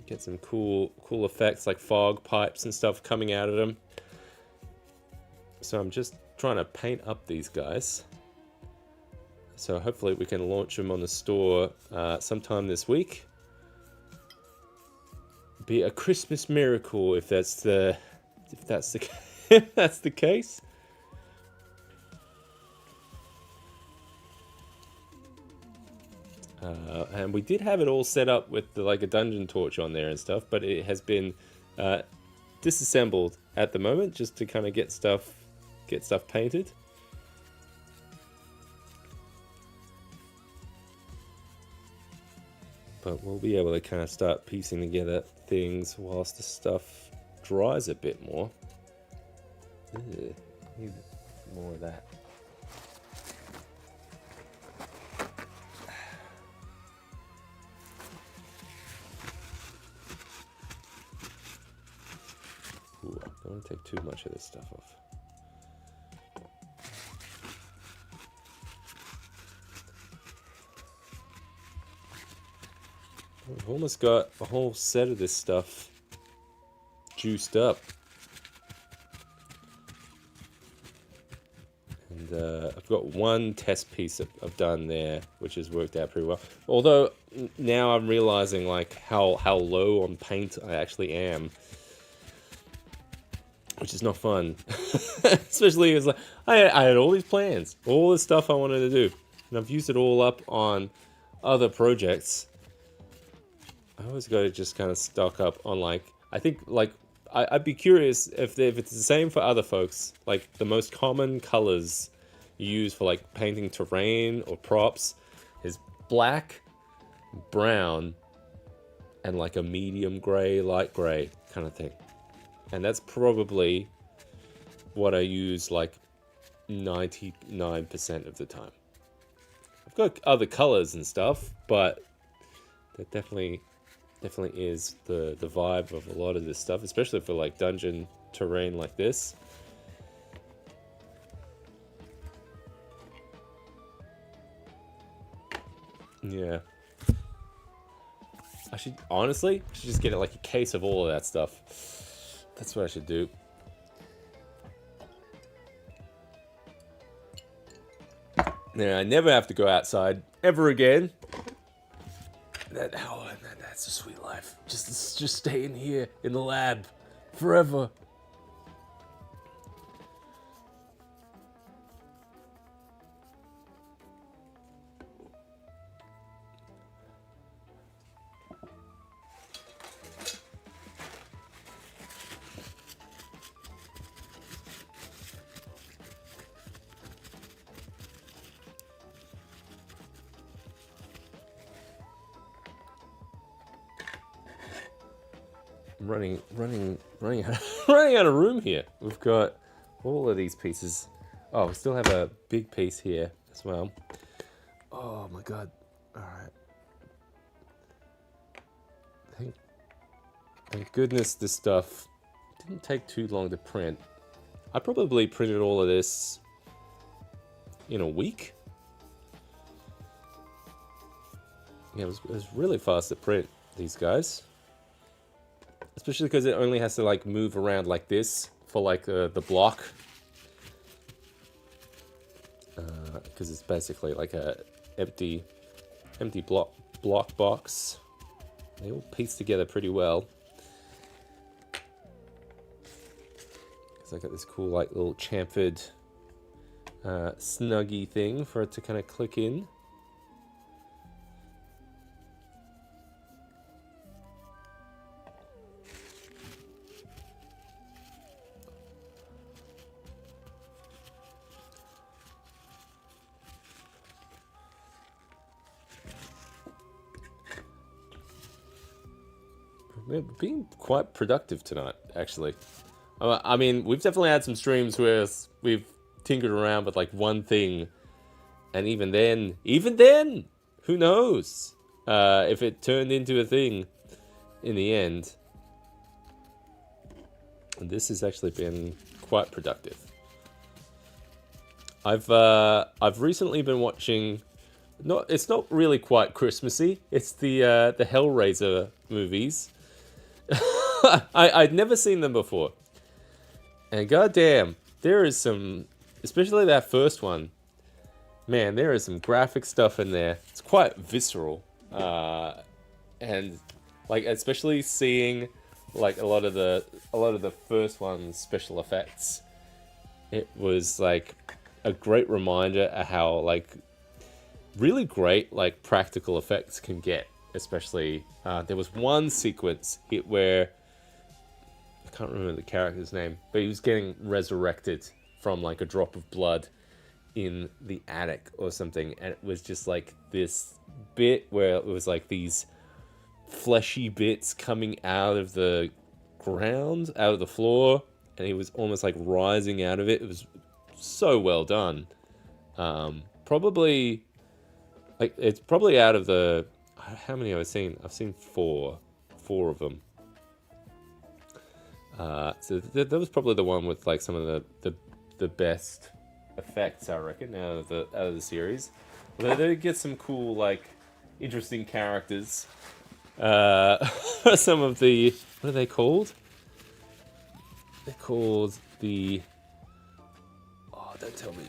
[SPEAKER 1] Get some cool effects like fog pipes and stuff coming out of them. So I'm just trying to paint up these guys. So hopefully we can launch them on the store sometime this week. Be a Christmas miracle if that's the if that's the case. And we did have it all set up with like a dungeon torch on there and stuff, but it has been disassembled at the moment just to kind of get stuff painted. But we'll be able to kind of start piecing together things whilst the stuff dries a bit more. Ugh, need more of that. Ooh, I don't want to take too much of this stuff off. We've almost got a whole set of this stuff juiced up. And I've got one test piece I've done there, which has worked out pretty well. Although now I'm realizing like how low on paint I actually am, which is not fun. Especially as like I had all these plans, all this stuff I wanted to do, and I've used it all up on other projects. I always got to just kind of stock up on like, I think like I'd be curious if it's the same for other folks. Like the most common colors used for like painting terrain or props is black, brown, and like a medium gray, light gray kind of thing. And that's probably what I use like 99% of the time. I've got other colors and stuff, but that definitely is the vibe of a lot of this stuff, especially for like dungeon terrain like this. Yeah. I should just get like a case of all of that stuff. That's what I should do. Now I never have to go outside ever again. That's a sweet life. Just stay in here in the lab forever. Running out of room here. We've got all of these pieces. Oh, we still have a big piece here as well. Oh my god. Alright. Thank goodness this stuff didn't take too long to print. I probably printed all of this in a week. Yeah, it was really fast to print these guys. Especially because it only has to like move around like this for like the block. Because it's basically like a empty block box. They all piece together pretty well. Because I got this cool like little chamfered snuggy thing for it to kind of click in. We're being quite productive tonight, actually. I mean, we've definitely had some streams where we've tinkered around with like one thing, and even then, who knows if it turned into a thing in the end. And this has actually been quite productive. I've recently been watching. It's not really quite Christmassy. It's the Hellraiser movies. I'd never seen them before. And goddamn, there is some, especially that first one. Man, there is some graphic stuff in there. It's quite visceral. And like especially seeing like a lot of the first one's special effects. It was like a great reminder of how like really great like practical effects can get. Especially there was one sequence where I can't remember the character's name, but he was getting resurrected from like a drop of blood in the attic or something, and it was just like this bit where it was like these fleshy bits coming out of the ground, out of the floor, and he was almost like rising out of it. It was so well done. Probably, like, it's probably out of the, how many have I seen? I've seen four of them. So that was probably the one with like some of the best effects, I reckon, out of the series. Although they get some cool, like, interesting characters. Some of the, what are they called? They're called the, oh, don't tell me,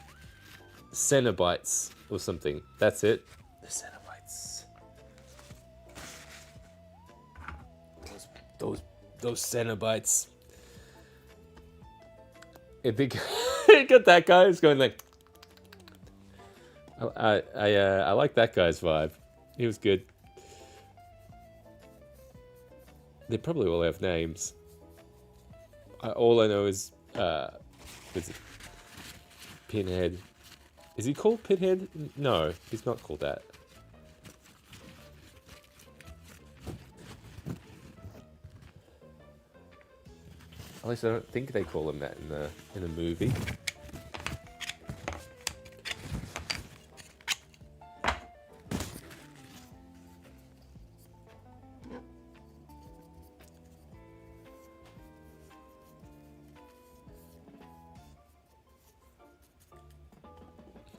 [SPEAKER 1] Cenobites or something. That's it. The Cenobites. Those Cenobites. It got that guy who's going like. I like that guy's vibe. He was good. They probably all have names. All I know is Pinhead. Is he called Pinhead? No, he's not called that. At least I don't think they call him that in the movie.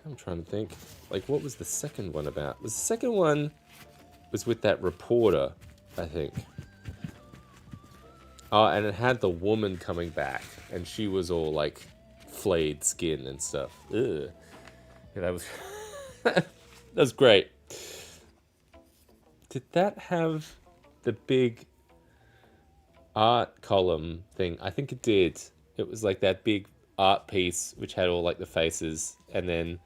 [SPEAKER 1] I'm trying to think. Like, what was the second one about? The second one was with that reporter, I think. Oh, and it had the woman coming back, and she was all, like, flayed skin and stuff. Ugh. Yeah, that was... that was great. Did that have the big art column thing? I think it did. It was, like, that big art piece, which had all, like, the faces, and then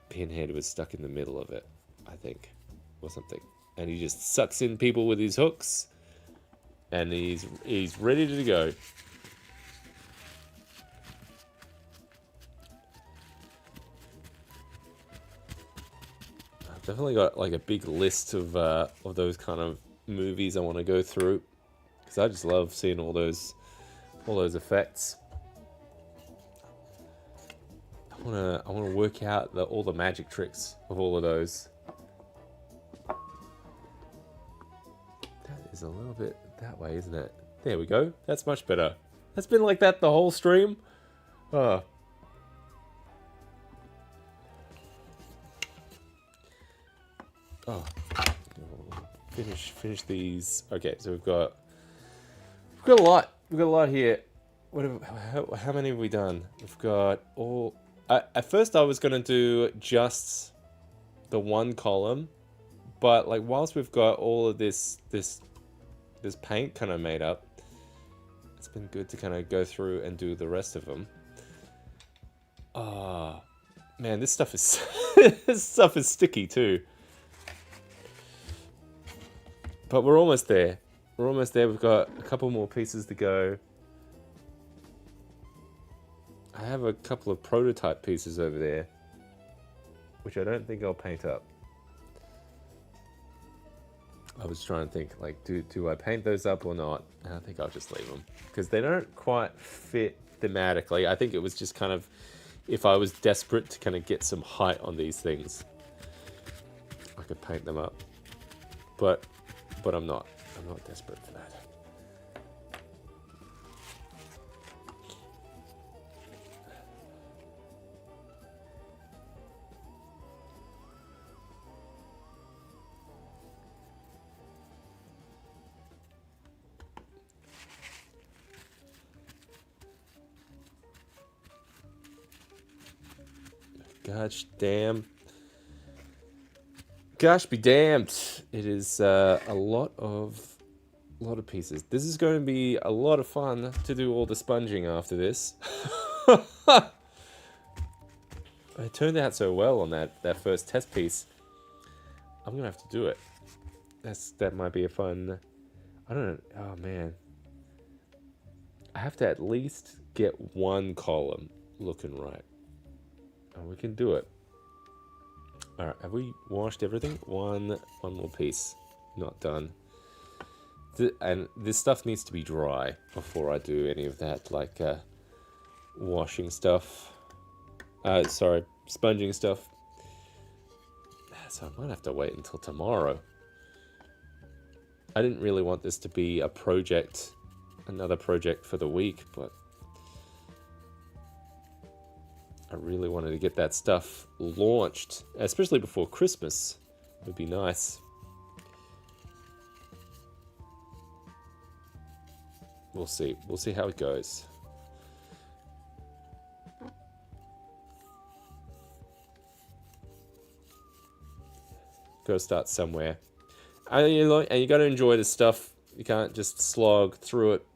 [SPEAKER 1] Pinhead was stuck in the middle of it, I think, or something. And he just sucks in people with his hooks, and he's ready to go. I've definitely got like a big list of those kind of movies I want to go through, because I just love seeing all those effects. I wanna work out all the magic tricks of all of those. That is a little bit that way, isn't it? There we go. That's much better. That's been like that the whole stream. Oh. Oh. Finish these. Okay, so we've got a lot. We've got a lot here. How many have we done? We've got all. At first, I was gonna do just the one column, but like whilst we've got all of this paint kind of made up, it's been good to kind of go through and do the rest of them. Ah, man, this stuff is this stuff is sticky too. But we're almost there. We're almost there. We've got a couple more pieces to go. I have a couple of prototype pieces over there, which I don't think I'll paint up. I was trying to think, like, do I paint those up or not? And I think I'll just leave them, because they don't quite fit thematically. I think it was just kind of, if I was desperate to kind of get some height on these things, I could paint them up. But I'm not. I'm not desperate for that. Gosh damn. Gosh be damned. It is a lot of pieces. This is going to be a lot of fun to do all the sponging after this. It turned out so well on that first test piece. I'm gonna have to do it. That might be a fun. I don't know. Oh man. I have to at least get one column looking right. And we can do it. Alright, have we washed everything? One more piece. Not done. And this stuff needs to be dry before I do any of that, like washing stuff. Sorry, sponging stuff. So I might have to wait until tomorrow. I didn't really want this to be a project, another project for the week, but I really wanted to get that stuff launched, especially before Christmas. It would be nice. We'll see. We'll see how it goes. Gotta start somewhere. And you got to enjoy this stuff. You can't just slog through it.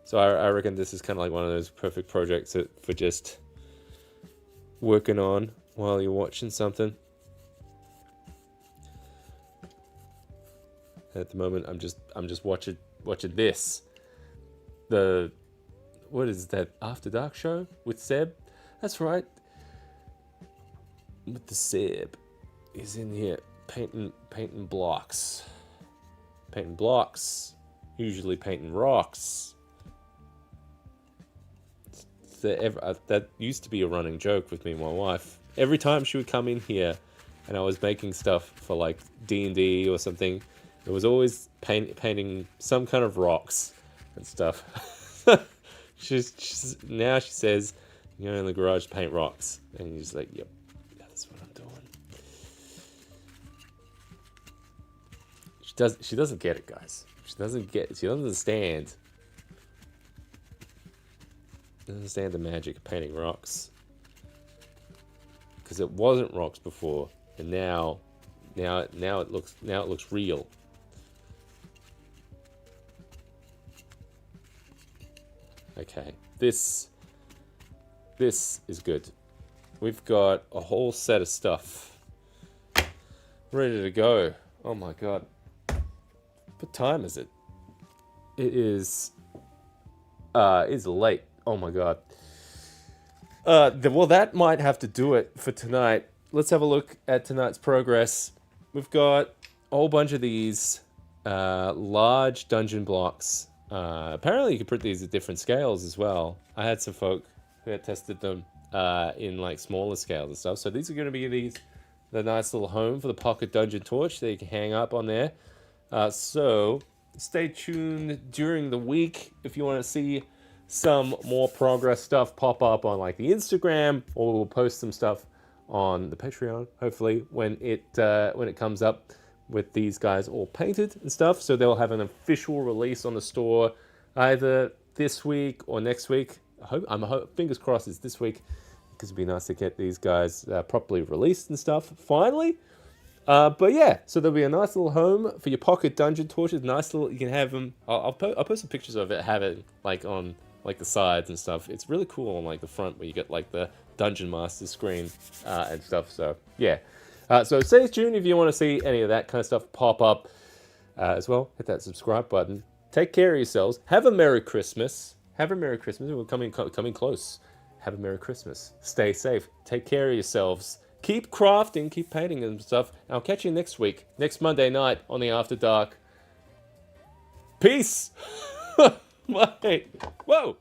[SPEAKER 1] So I reckon this is kind of like one of those perfect projects for just working on while you're watching something. At the moment, I'm just watching this. What is that After Dark show with Seb? That's right. With the Seb, he's in here painting blocks. Painting blocks. Usually painting rocks. That used to be a running joke with me and my wife. Every time she would come in here and I was making stuff for like D&D or something, it was always painting some kind of rocks and stuff. Now she says, you know, in the garage to paint rocks. And you're just like, yep, that's what I'm doing. She doesn't get it, guys. She doesn't understand. Doesn't understand the magic of painting rocks. Because it wasn't rocks before, and now it looks real. Okay, this is good. We've got a whole set of stuff ready to go. Oh my god. What time is it? It is it's late. Oh my god. Well, that might have to do it for tonight. Let's have a look at tonight's progress. We've got a whole bunch of these large dungeon blocks. Apparently you can print these at different scales as well. I had some folk who had tested them in like smaller scales and stuff. So these are going to be the nice little home for the pocket dungeon torch that you can hang up on there. So stay tuned during the week if you want to see some more progress stuff pop up on like the Instagram, or we'll post some stuff on the Patreon, hopefully, when it comes up with these guys all painted and stuff. So they'll have an official release on the store either this week or next week. Fingers crossed it's this week, because it'd be nice to get these guys properly released and stuff finally. But yeah, so there'll be a nice little home for your pocket dungeon torches. Nice little, you can have them. I'll post some pictures of it. Have it like on like the sides and stuff. It's really cool on like the front where you get like the Dungeon Master screen and stuff. So yeah, so stay tuned if you want to see any of that kind of stuff pop up as well. Hit that subscribe button. Take care of yourselves. Have a Merry Christmas. Have a Merry Christmas. We're coming close. Have a Merry Christmas. Stay safe. Take care of yourselves. Keep crafting, keep painting and stuff. And I'll catch you next week, next Monday night on the After Dark. Peace. Bye. Whoa.